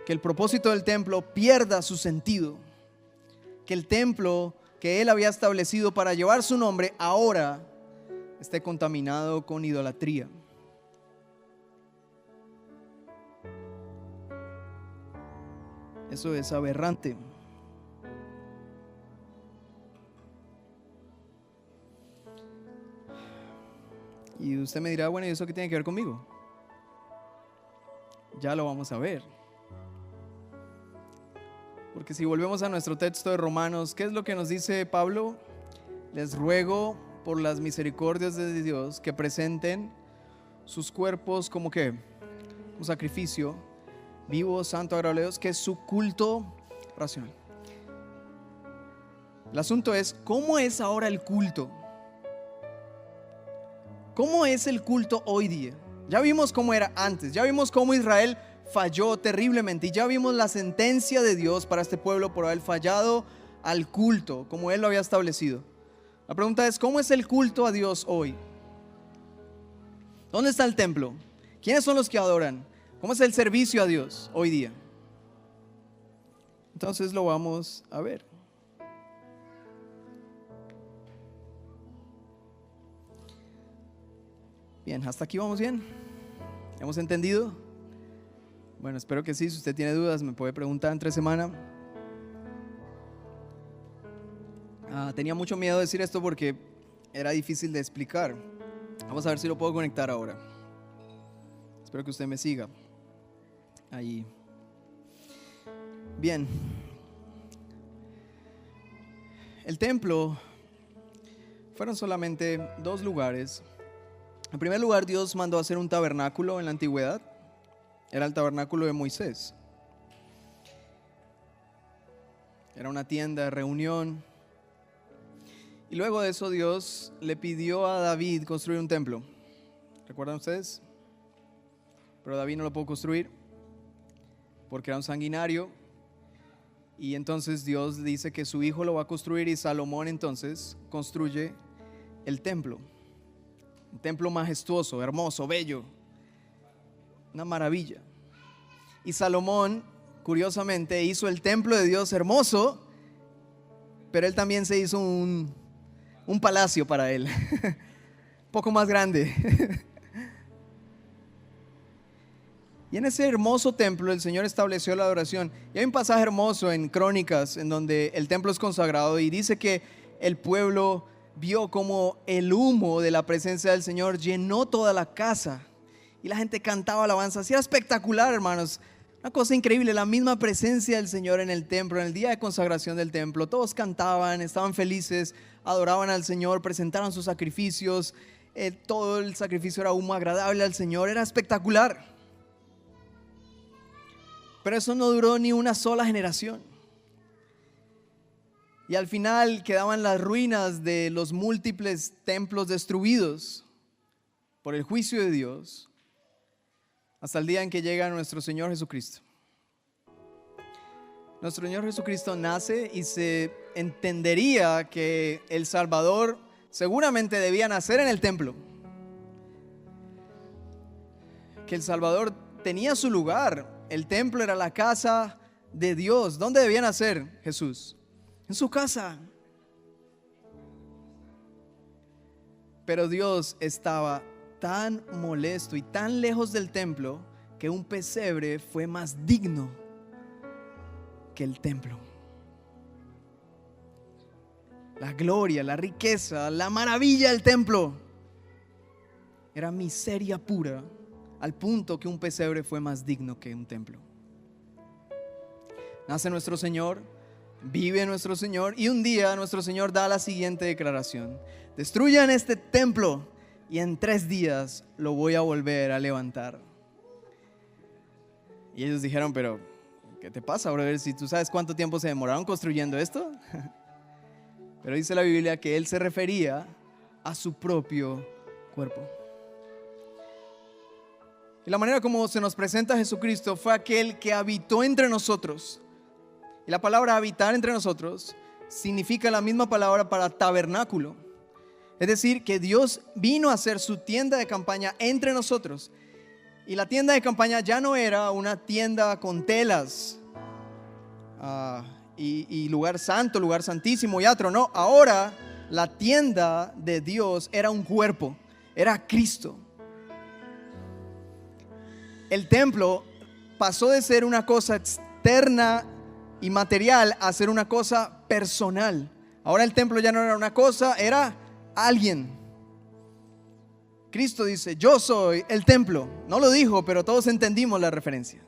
que el propósito del templo pierda su sentido, que el templo que Él había establecido para llevar su nombre ahora esté contaminado con idolatría. Eso es aberrante. Y usted me dirá: bueno, ¿y eso qué tiene que ver conmigo? Ya lo vamos a ver. Porque si volvemos a nuestro texto de Romanos, ¿qué es lo que nos dice Pablo? Les ruego por las misericordias de Dios que presenten sus cuerpos como que un sacrificio vivo, santo, agradable a Dios, que es su culto racional. El asunto es: ¿cómo es ahora el culto? ¿Cómo es el culto hoy día? Ya vimos cómo era antes, ya vimos cómo Israel falló terriblemente, y ya vimos la sentencia de Dios para este pueblo por haber fallado al culto como Él lo había establecido. La pregunta es: ¿cómo es el culto a Dios hoy? ¿Dónde está el templo? ¿Quiénes son los que adoran? ¿Cómo es el servicio a Dios hoy día? Entonces lo vamos a ver. Bien, hasta aquí vamos bien. ¿Hemos entendido? Bueno, espero que sí. Si usted tiene dudas, me puede preguntar entre semana. Tenía mucho miedo de decir esto porque era difícil de explicar. Vamos a ver si lo puedo conectar ahora. Espero que usted me siga ahí. Bien. El templo fueron solamente 2 lugares. En primer lugar, Dios mandó hacer un tabernáculo en la antigüedad. Era el tabernáculo de Moisés. Era una tienda de reunión. Y luego de eso Dios le pidió a David construir un templo. ¿Recuerdan ustedes? Pero David no lo pudo construir porque era un sanguinario. Y entonces Dios dice que su hijo lo va a construir, y Salomón entonces construye el templo. Un templo majestuoso, hermoso, bello. Una maravilla. Y Salomón, curiosamente, hizo el templo de Dios hermoso, pero él también se hizo un palacio para él, un poco más grande. Y en ese hermoso templo el Señor estableció la adoración. Y hay un pasaje hermoso en Crónicas en donde el templo es consagrado y dice que el pueblo vio como el humo de la presencia del Señor llenó toda la casa y la gente cantaba alabanzas. Y era espectacular, hermanos. Una cosa increíble, la misma presencia del Señor en el templo, en el día de consagración del templo. Todos cantaban, estaban felices, adoraban al Señor, presentaron sus sacrificios. Todo el sacrificio era humo agradable al Señor, era espectacular. Pero eso no duró ni una sola generación. Y al final quedaban las ruinas de los múltiples templos destruidos por el juicio de Dios, hasta el día en que llega nuestro Señor Jesucristo. Nuestro Señor Jesucristo nace y se entendería que el Salvador seguramente debía nacer en el templo. Que el Salvador tenía su lugar. El templo era la casa de Dios. ¿Dónde debía nacer Jesús? En su casa. Pero Dios estaba tan molesto y tan lejos del templo que un pesebre fue más digno que el templo. La gloria, la riqueza, la maravilla del templo era miseria pura, al punto que un pesebre fue más digno que un templo. Nace nuestro Señor, vive nuestro Señor, y un día nuestro Señor da la siguiente declaración: destruyan este templo y en 3 días lo voy a volver a levantar. Y ellos dijeron: pero ¿qué te pasa, brother? Si tú sabes cuánto tiempo se demoraron construyendo esto. Pero dice la Biblia que Él se refería a su propio cuerpo. Y la manera como se nos presenta Jesucristo fue aquel que habitó entre nosotros. Y la palabra habitar entre nosotros significa la misma palabra para tabernáculo. Es decir, que Dios vino a hacer su tienda de campaña entre nosotros. Y la tienda de campaña ya no era una tienda con telas y lugar santo, lugar santísimo y atro. No, ahora la tienda de Dios era un cuerpo, era Cristo. El templo pasó de ser una cosa externa y material a ser una cosa personal. Ahora el templo ya no era una cosa, era alguien. Cristo dice: yo soy el templo. No lo dijo, pero todos entendimos la referencia.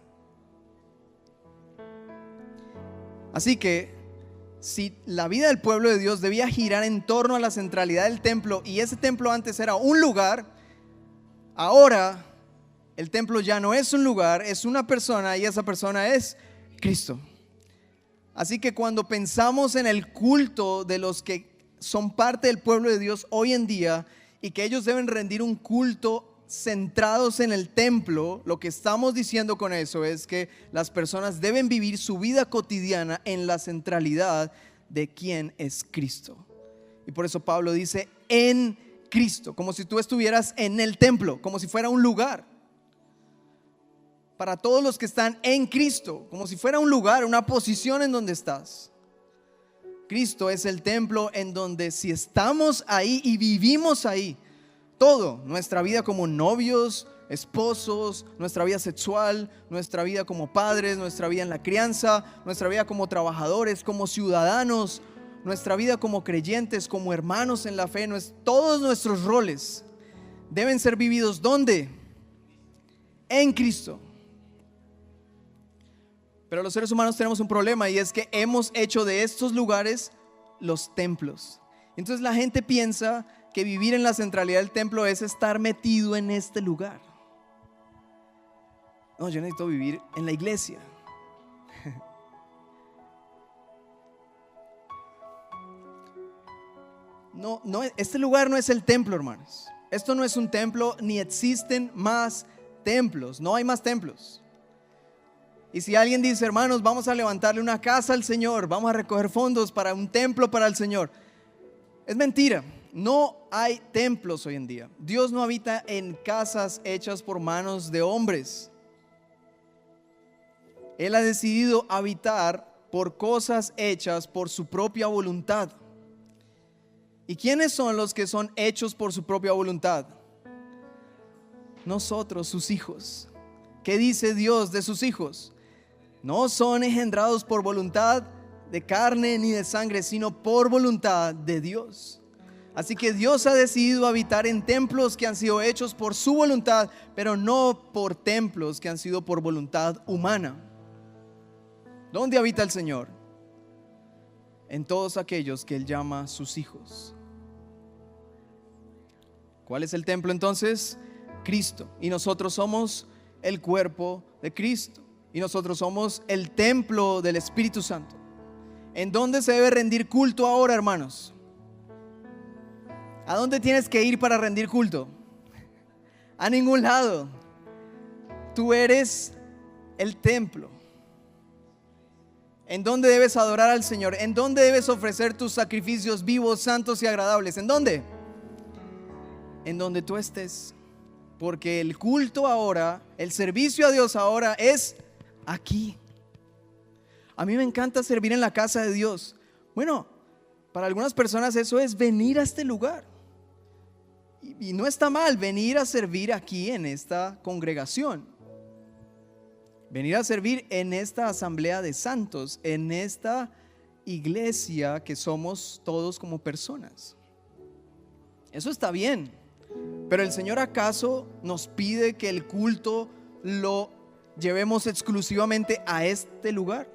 Así que si la vida del pueblo de Dios debía girar en torno a la centralidad del templo, y ese templo antes era un lugar, ahora el templo ya no es un lugar, es una persona, y esa persona es Cristo. Así que cuando pensamos en el culto de los que son parte del pueblo de Dios hoy en día, y que ellos deben rendir un culto centrados en el templo, lo que estamos diciendo con eso es que las personas deben vivir su vida cotidiana en la centralidad de quién es Cristo. Y por eso Pablo dice en Cristo, como si tú estuvieras en el templo, como si fuera un lugar. Para todos los que están en Cristo, como si fuera un lugar, una posición en donde estás. Cristo es el templo en donde, si estamos ahí y vivimos ahí, Todo, nuestra vida como novios, esposos, nuestra vida sexual, nuestra vida como padres, nuestra vida en la crianza, nuestra vida como trabajadores, como ciudadanos, nuestra vida como creyentes, como hermanos en la fe, todos nuestros roles deben ser vividos ¿dónde? En Cristo. Pero los seres humanos tenemos un problema, y es que hemos hecho de estos lugares los templos. Entonces la gente piensa que vivir en la centralidad del templo es estar metido en este lugar. No, yo necesito vivir en la iglesia. No, este lugar no es el templo, hermanos. Esto no es un templo, ni existen más templos. No hay más templos. Y si alguien dice, hermanos, vamos a levantarle una casa al Señor, vamos a recoger fondos para un templo para el Señor, es mentira. No hay templos hoy en día. Dios no habita en casas hechas por manos de hombres. Él ha decidido habitar por cosas hechas por su propia voluntad. ¿Y quiénes son los que son hechos por su propia voluntad? Nosotros, sus hijos. ¿Qué dice Dios de sus hijos? No son engendrados por voluntad de carne ni de sangre, sino por voluntad de Dios. Así que Dios ha decidido habitar en templos que han sido hechos por su voluntad, pero no por templos que han sido por voluntad humana. ¿Dónde habita el Señor? En todos aquellos que Él llama sus hijos. ¿Cuál es el templo entonces? Cristo. Y nosotros somos el cuerpo de Cristo. Y nosotros somos el templo del Espíritu Santo. ¿En dónde se debe rendir culto ahora, hermanos? ¿A dónde tienes que ir para rendir culto? A ningún lado. Tú eres el templo. ¿En dónde debes adorar al Señor? ¿En dónde debes ofrecer tus sacrificios vivos, santos y agradables? ¿En dónde? En donde tú estés. Porque el culto ahora, el servicio a Dios ahora es aquí. A mí me encanta servir en la casa de Dios. Bueno, para algunas personas eso es venir a este lugar. Y no está mal venir a servir aquí en esta congregación. Venir a servir en esta asamblea de santos, en esta iglesia que somos todos como personas. Eso está bien. Pero el Señor ¿acaso nos pide que el culto lo llevemos exclusivamente a este lugar?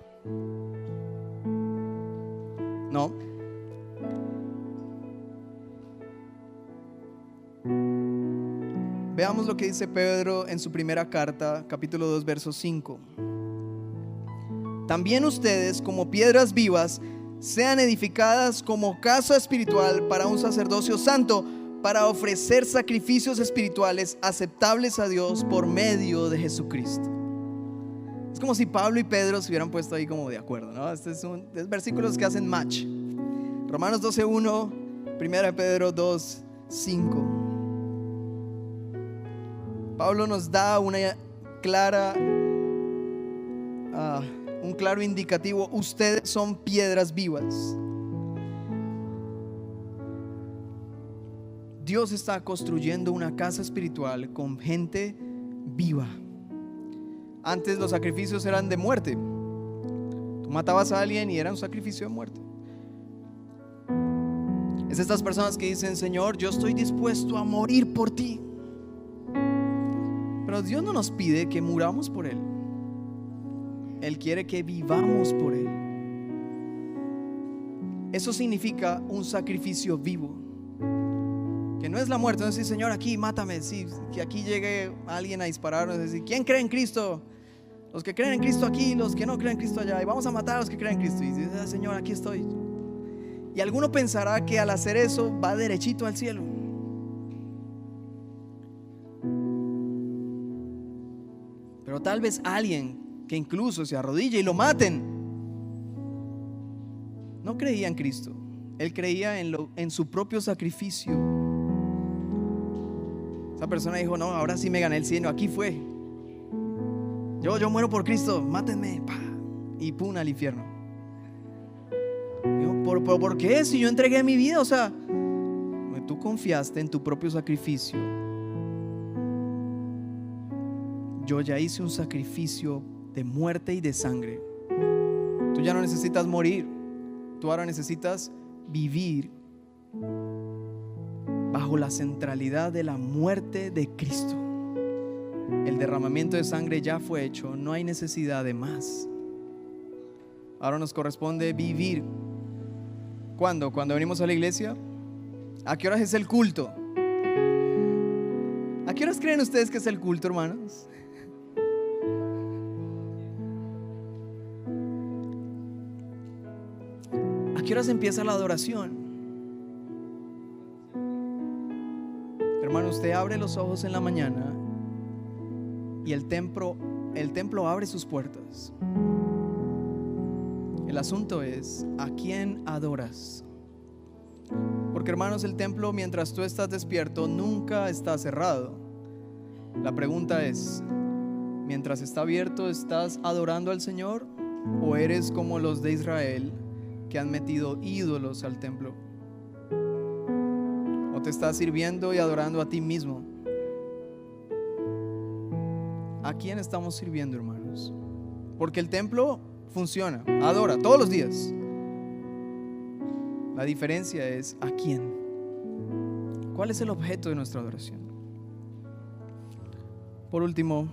No. Veamos lo que dice Pedro en su primera carta, capítulo 2, verso 5. También ustedes, como piedras vivas, sean edificadas como casa espiritual para un sacerdocio santo, para ofrecer sacrificios espirituales aceptables a Dios por medio de Jesucristo. Es como si Pablo y Pedro se hubieran puesto ahí como de acuerdo, ¿no? Estos son versículos que hacen match. Romanos 12:1, 1 Pedro 2:5. Pablo nos da un claro indicativo. Ustedes son piedras vivas. Dios está construyendo una casa espiritual con gente viva. Antes los sacrificios eran de muerte. Tú matabas a alguien y era un sacrificio de muerte. Es estas personas que dicen, Señor, yo estoy dispuesto a morir por ti. Pero Dios no nos pide que muramos por Él. Él quiere que vivamos por Él. Eso significa un sacrificio vivo. Que no es la muerte, no es decir, Señor, aquí mátame. Sí, que aquí llegue alguien a dispararnos, es decir, ¿quién cree en Cristo? Los que creen en Cristo aquí, los que no creen en Cristo allá. Y vamos a matar a los que creen en Cristo. Y dice, Señor, aquí estoy. Y alguno pensará que al hacer eso va derechito al cielo. Pero tal vez alguien que incluso se arrodille y lo maten, no creía en Cristo. Él creía en su propio sacrificio. Esa persona dijo, no, ahora sí me gané el cielo, aquí fue. Yo muero por Cristo, mátenme. Y pum, al infierno. Digo, ¿por qué? Si yo entregué mi vida, o sea, donde tú confiaste en tu propio sacrificio, yo ya hice un sacrificio de muerte y de sangre. Tú ya no necesitas morir, tú ahora necesitas vivir bajo la centralidad de la muerte de Cristo. El derramamiento de sangre ya fue hecho, no hay necesidad de más. Ahora nos corresponde vivir. ¿Cuándo? Cuando venimos a la iglesia. ¿A qué horas es el culto? ¿A qué horas creen ustedes que es el culto, hermanos? ¿A qué horas empieza la adoración? Hermano, usted abre los ojos en la mañana y el templo abre sus puertas. El asunto es, ¿a quién adoras? Porque, hermanos, el templo, mientras tú estás despierto, nunca está cerrado. La pregunta es, mientras está abierto, ¿estás adorando al Señor? ¿O eres como los de Israel que han metido ídolos al templo? ¿O te estás sirviendo y adorando a ti mismo? ¿A quién estamos sirviendo, hermanos? Porque el templo funciona, adora todos los días. La diferencia es ¿a quién? ¿Cuál es el objeto de nuestra adoración? Por último,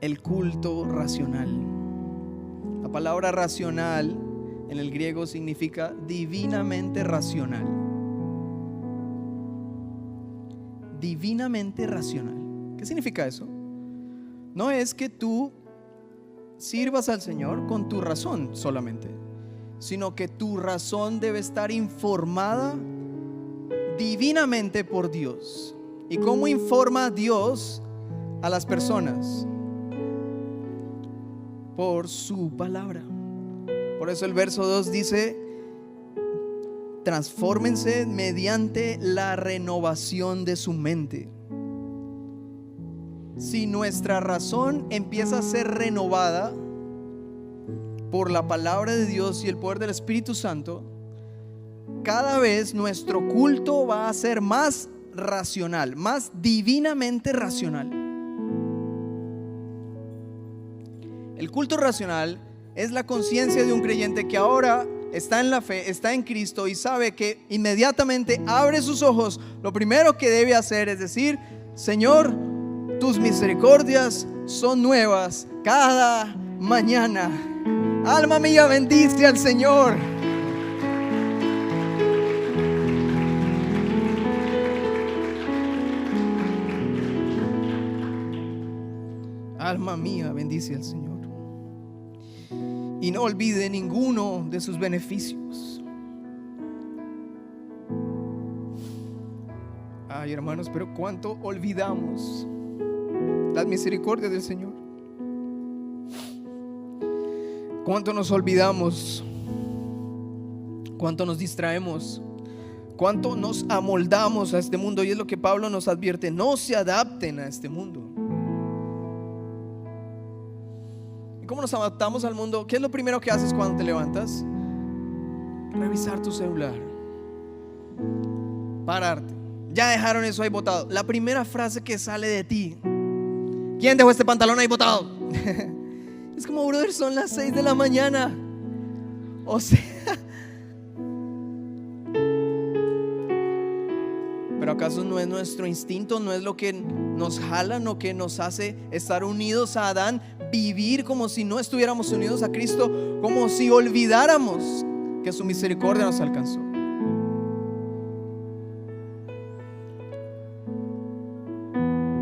el culto racional. La palabra racional en el griego significa divinamente racional. Divinamente racional. ¿Qué significa eso? No es que tú sirvas al Señor con tu razón solamente, sino que tu razón debe estar informada divinamente por Dios. ¿Y cómo informa Dios a las personas? Por su palabra. Por eso el verso 2 dice: transfórmense mediante la renovación de su mente. Si nuestra razón empieza a ser renovada por la palabra de Dios y el poder del Espíritu Santo, cada vez nuestro culto va a ser más racional, más divinamente racional. El culto racional es la conciencia de un creyente que ahora está en la fe, está en Cristo y sabe que inmediatamente abre sus ojos. Lo primero que debe hacer es decir: Señor, tus misericordias son nuevas cada mañana. Alma mía, bendice al Señor. Alma mía, bendice al Señor. Y no olvide ninguno de sus beneficios. Ay, hermanos, pero cuánto olvidamos las misericordias del Señor. Cuánto nos olvidamos, cuánto nos distraemos, cuánto nos amoldamos a este mundo. Y es lo que Pablo nos advierte: no se adapten a este mundo. ¿Y cómo nos adaptamos al mundo? ¿Qué es lo primero que haces cuando te levantas? Revisar tu celular, pararte. Ya dejaron eso ahí botado. La primera frase que sale de ti: ¿quién dejó este pantalón ahí botado? Es como, brother, son las 6 de la mañana. O sea, pero ¿acaso no es nuestro instinto? ¿No es lo que nos jala, lo que nos hace estar unidos a Adán? Vivir como si no estuviéramos unidos a Cristo, como si olvidáramos que su misericordia nos alcanzó.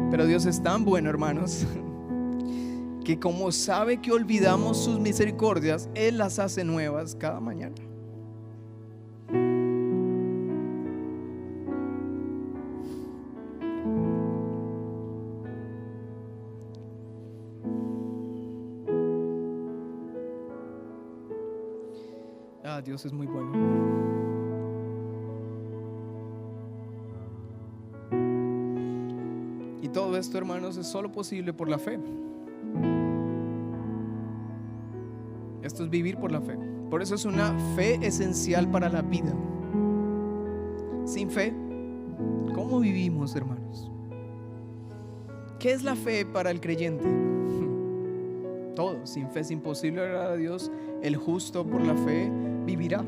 Pero Dios es tan bueno, hermanos, que como sabe que olvidamos sus misericordias, Él las hace nuevas cada mañana. Dios es muy bueno. Y todo esto, hermanos, es solo posible por la fe. Esto es vivir por la fe. Por eso es una fe esencial para la vida. Sin fe ¿Cómo vivimos, hermanos? ¿Qué es la fe para el creyente? Todo. Sin fe es imposible agradar a Dios. El justo por la fe vivirá.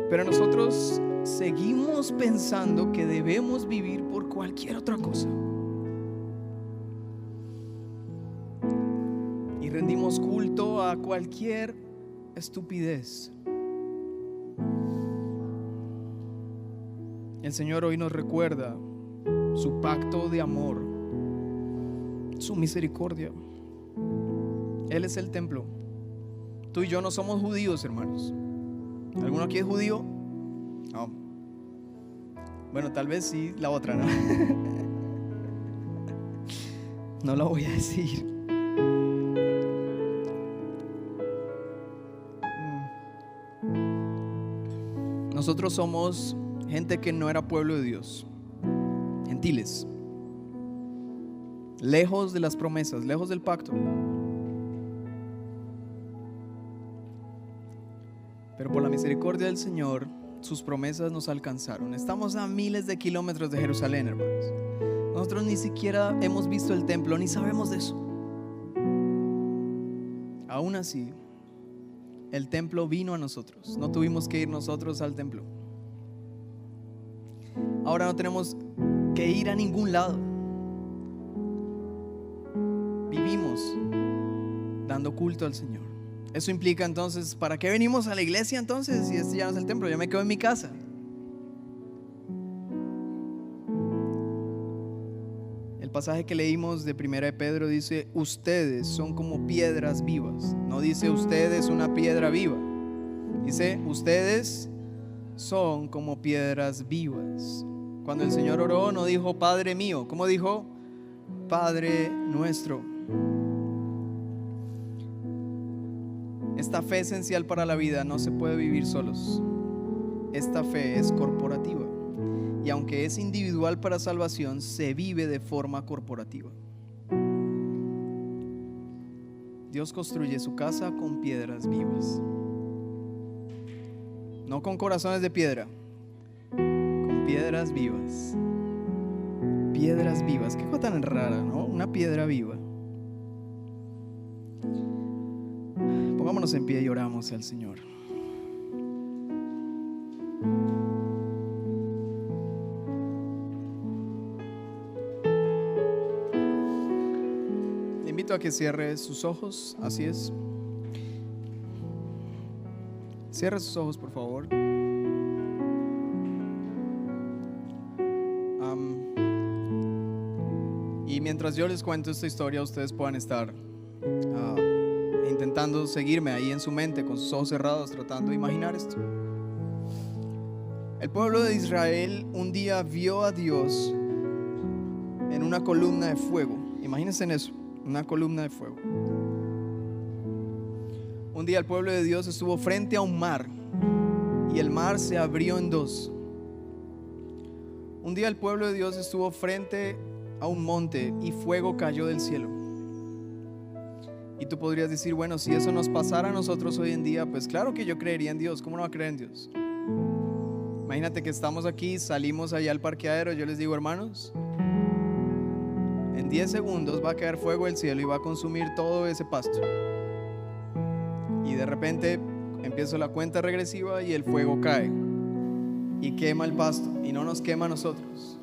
Pero nosotros seguimos pensando que debemos vivir por cualquier otra cosa. Y rendimos culto a cualquier estupidez. El Señor hoy nos recuerda su pacto de amor, su misericordia. Él es el templo. Tú y yo no somos judíos, hermanos. ¿Alguno aquí es judío? No. Bueno, tal vez sí, la otra no. No la voy a decir. Nosotros somos gente que no era pueblo de Dios, gentiles, lejos de las promesas, lejos del pacto. Pero por la misericordia del Señor, sus promesas nos alcanzaron. Estamos a miles de kilómetros de Jerusalén, hermanos. Nosotros ni siquiera hemos visto el templo, ni sabemos de eso. Aún así, el templo vino a nosotros. No tuvimos que ir nosotros al templo. Ahora no tenemos que ir a ningún lado. Vivimos dando culto al Señor. Eso implica entonces, ¿para qué venimos a la iglesia entonces? Si este ya no es el templo, yo me quedo en mi casa. El pasaje que leímos de 1 de Pedro dice: ustedes son como piedras vivas. No dice ustedes una piedra viva. Dice ustedes son como piedras vivas. Cuando el Señor oró, no dijo Padre mío. ¿Cómo dijo? Padre nuestro. Esta fe esencial para la vida no se puede vivir solos. Esta fe es corporativa. Y aunque es individual para salvación, se vive de forma corporativa. Dios construye su casa con piedras vivas. No con corazones de piedra, con piedras vivas. Piedras vivas. Qué cosa tan rara, ¿no? Una piedra viva. Pongámonos en pie y oramos al Señor. Le invito a que cierre sus ojos, así es. Cierre sus ojos, por favor. Y mientras yo les cuento esta historia, ustedes puedan estar intentando seguirme ahí en su mente con sus ojos cerrados, tratando de imaginar esto. El pueblo de Israel un día vio a Dios en una columna de fuego. Imagínense en eso, una columna de fuego. Un día el pueblo de Dios estuvo frente a un mar y el mar se abrió en dos. Un día el pueblo de Dios estuvo frente a un monte y fuego cayó del cielo. Y tú podrías decir, bueno, si eso nos pasara a nosotros hoy en día, pues claro que yo creería en Dios. ¿Cómo no va a creer en Dios? Imagínate que estamos aquí, salimos allá al parqueadero, yo les digo, hermanos, en 10 segundos va a caer fuego del cielo y va a consumir todo ese pasto. Y de repente empiezo la cuenta regresiva y el fuego cae y quema el pasto y no nos quema a nosotros.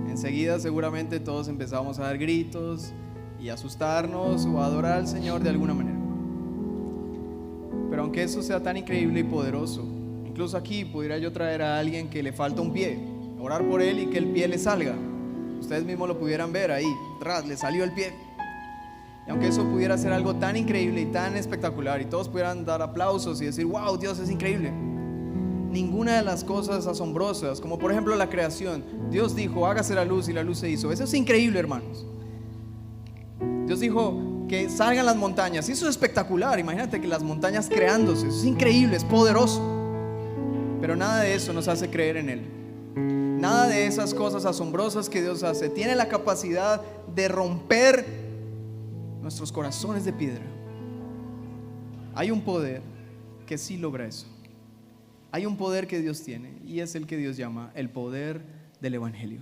Enseguida seguramente todos empezamos a dar gritos y asustarnos o a adorar al Señor de alguna manera. Pero aunque eso sea tan increíble y poderoso, incluso aquí pudiera yo traer a alguien que le falta un pie, orar por él y que el pie le salga. Ustedes mismos lo pudieran ver ahí, le salió el pie. Y aunque eso pudiera ser algo tan increíble y tan espectacular y todos pudieran dar aplausos y decir, wow, Dios es increíble, ninguna de las cosas asombrosas, como por ejemplo la creación, Dios dijo, hágase la luz y la luz se hizo. Eso es increíble, hermanos. Dios dijo que salgan las montañas y eso es espectacular. Imagínate que las montañas creándose, eso es increíble, es poderoso. Pero nada de eso nos hace creer en Él. Nada de esas cosas asombrosas que Dios hace tiene la capacidad de romper nuestros corazones de piedra. Hay un poder que sí logra eso. Hay un poder que Dios tiene y es el que Dios llama el poder del Evangelio.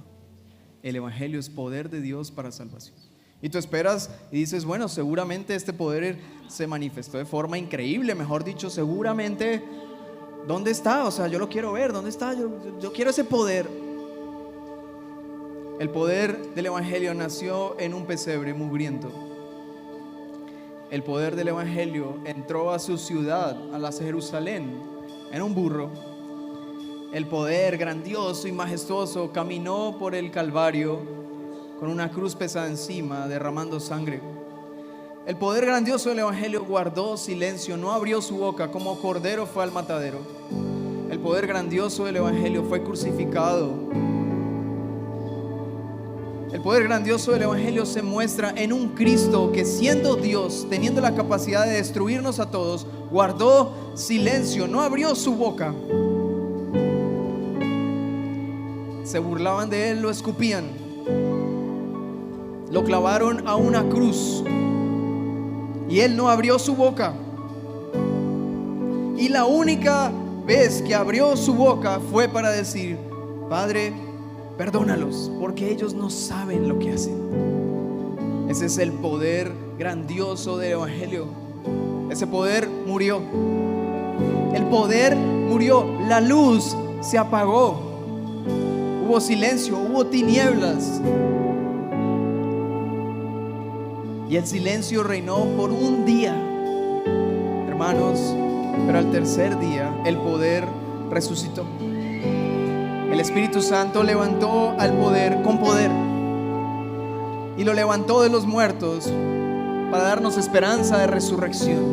El Evangelio es poder de Dios para salvación. Y tú esperas y dices, bueno, seguramente este poder se manifestó de forma increíble, mejor dicho, seguramente, ¿dónde está? O sea, yo lo quiero ver, ¿dónde está? Yo quiero ese poder. El poder del Evangelio nació en un pesebre mugriento. El poder del Evangelio entró a su ciudad, a la Jerusalén, en un burro. El poder grandioso y majestuoso caminó por el Calvario con una cruz pesada encima, derramando sangre. El poder grandioso del Evangelio guardó silencio, no abrió su boca, como cordero fue al matadero. El poder grandioso del Evangelio fue crucificado. El poder grandioso del Evangelio se muestra en un Cristo que, siendo Dios, teniendo la capacidad de destruirnos a todos, guardó silencio, no abrió su boca. Se burlaban de él, lo escupían, lo clavaron a una cruz y él no abrió su boca. Y la única vez que abrió su boca fue para decir: Padre, perdónalos, porque ellos no saben lo que hacen. Ese es el poder grandioso del Evangelio. Ese poder murió. El poder murió. La luz se apagó. Hubo silencio, hubo tinieblas. Y el silencio reinó por un día, hermanos, pero al tercer día el poder resucitó. El Espíritu Santo levantó al poder con poder y lo levantó de los muertos para darnos esperanza de resurrección,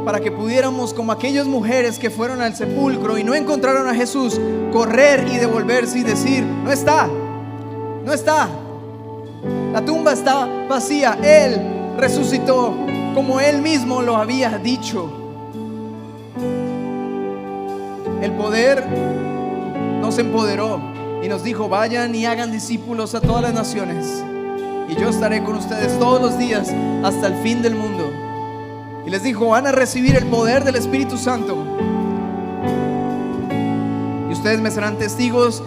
para que pudiéramos, como aquellas mujeres que fueron al sepulcro y no encontraron a Jesús, correr y devolverse y decir: no está, no está, la tumba está vacía, Él resucitó como Él mismo lo había dicho. El poder nos empoderó y nos dijo: vayan y hagan discípulos a todas las naciones, y yo estaré con ustedes todos los días hasta el fin del mundo. Y les dijo: van a recibir el poder del Espíritu Santo, y ustedes me serán testigos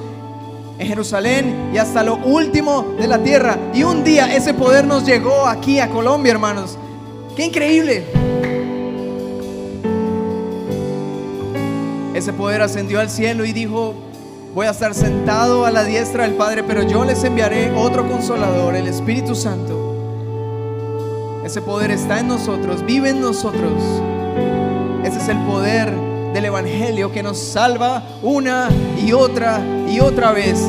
en Jerusalén y hasta lo último de la tierra. Y un día ese poder nos llegó aquí a Colombia, hermanos. ¡Qué increíble! Ese poder ascendió al cielo y dijo: voy a estar sentado a la diestra del Padre, pero yo les enviaré otro consolador, el Espíritu Santo. Ese poder está en nosotros, vive en nosotros. Ese es el poder del Evangelio que nos salva una y otra vez.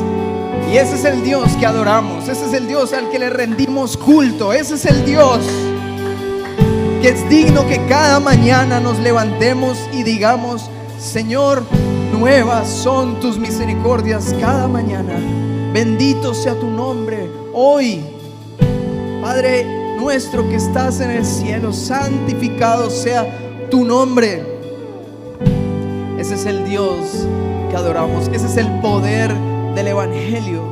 Y ese es el Dios que adoramos. Ese es el Dios al que le rendimos culto. Ese es el Dios que es digno que cada mañana nos levantemos y digamos: Señor, nuevas son tus misericordias cada mañana. Bendito sea tu nombre hoy. Padre nuestro que estás en el cielo, santificado sea tu nombre. Ese es el Dios que adoramos. Ese es el poder del Evangelio.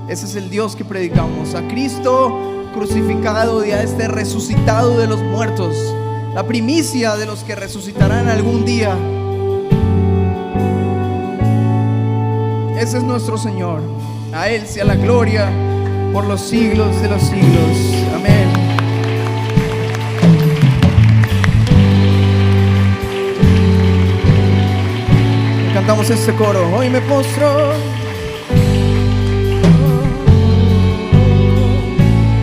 Ese es el Dios que predicamos: a Cristo crucificado y a este resucitado de los muertos, la primicia de los que resucitarán algún día. Ese es nuestro Señor. A Él sea la gloria por los siglos de los siglos. Amén. Cantamos este coro: hoy me postro.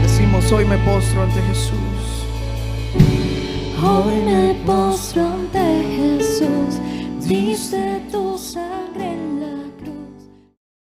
Decimos: hoy me postro ante Jesús. Hoy me postro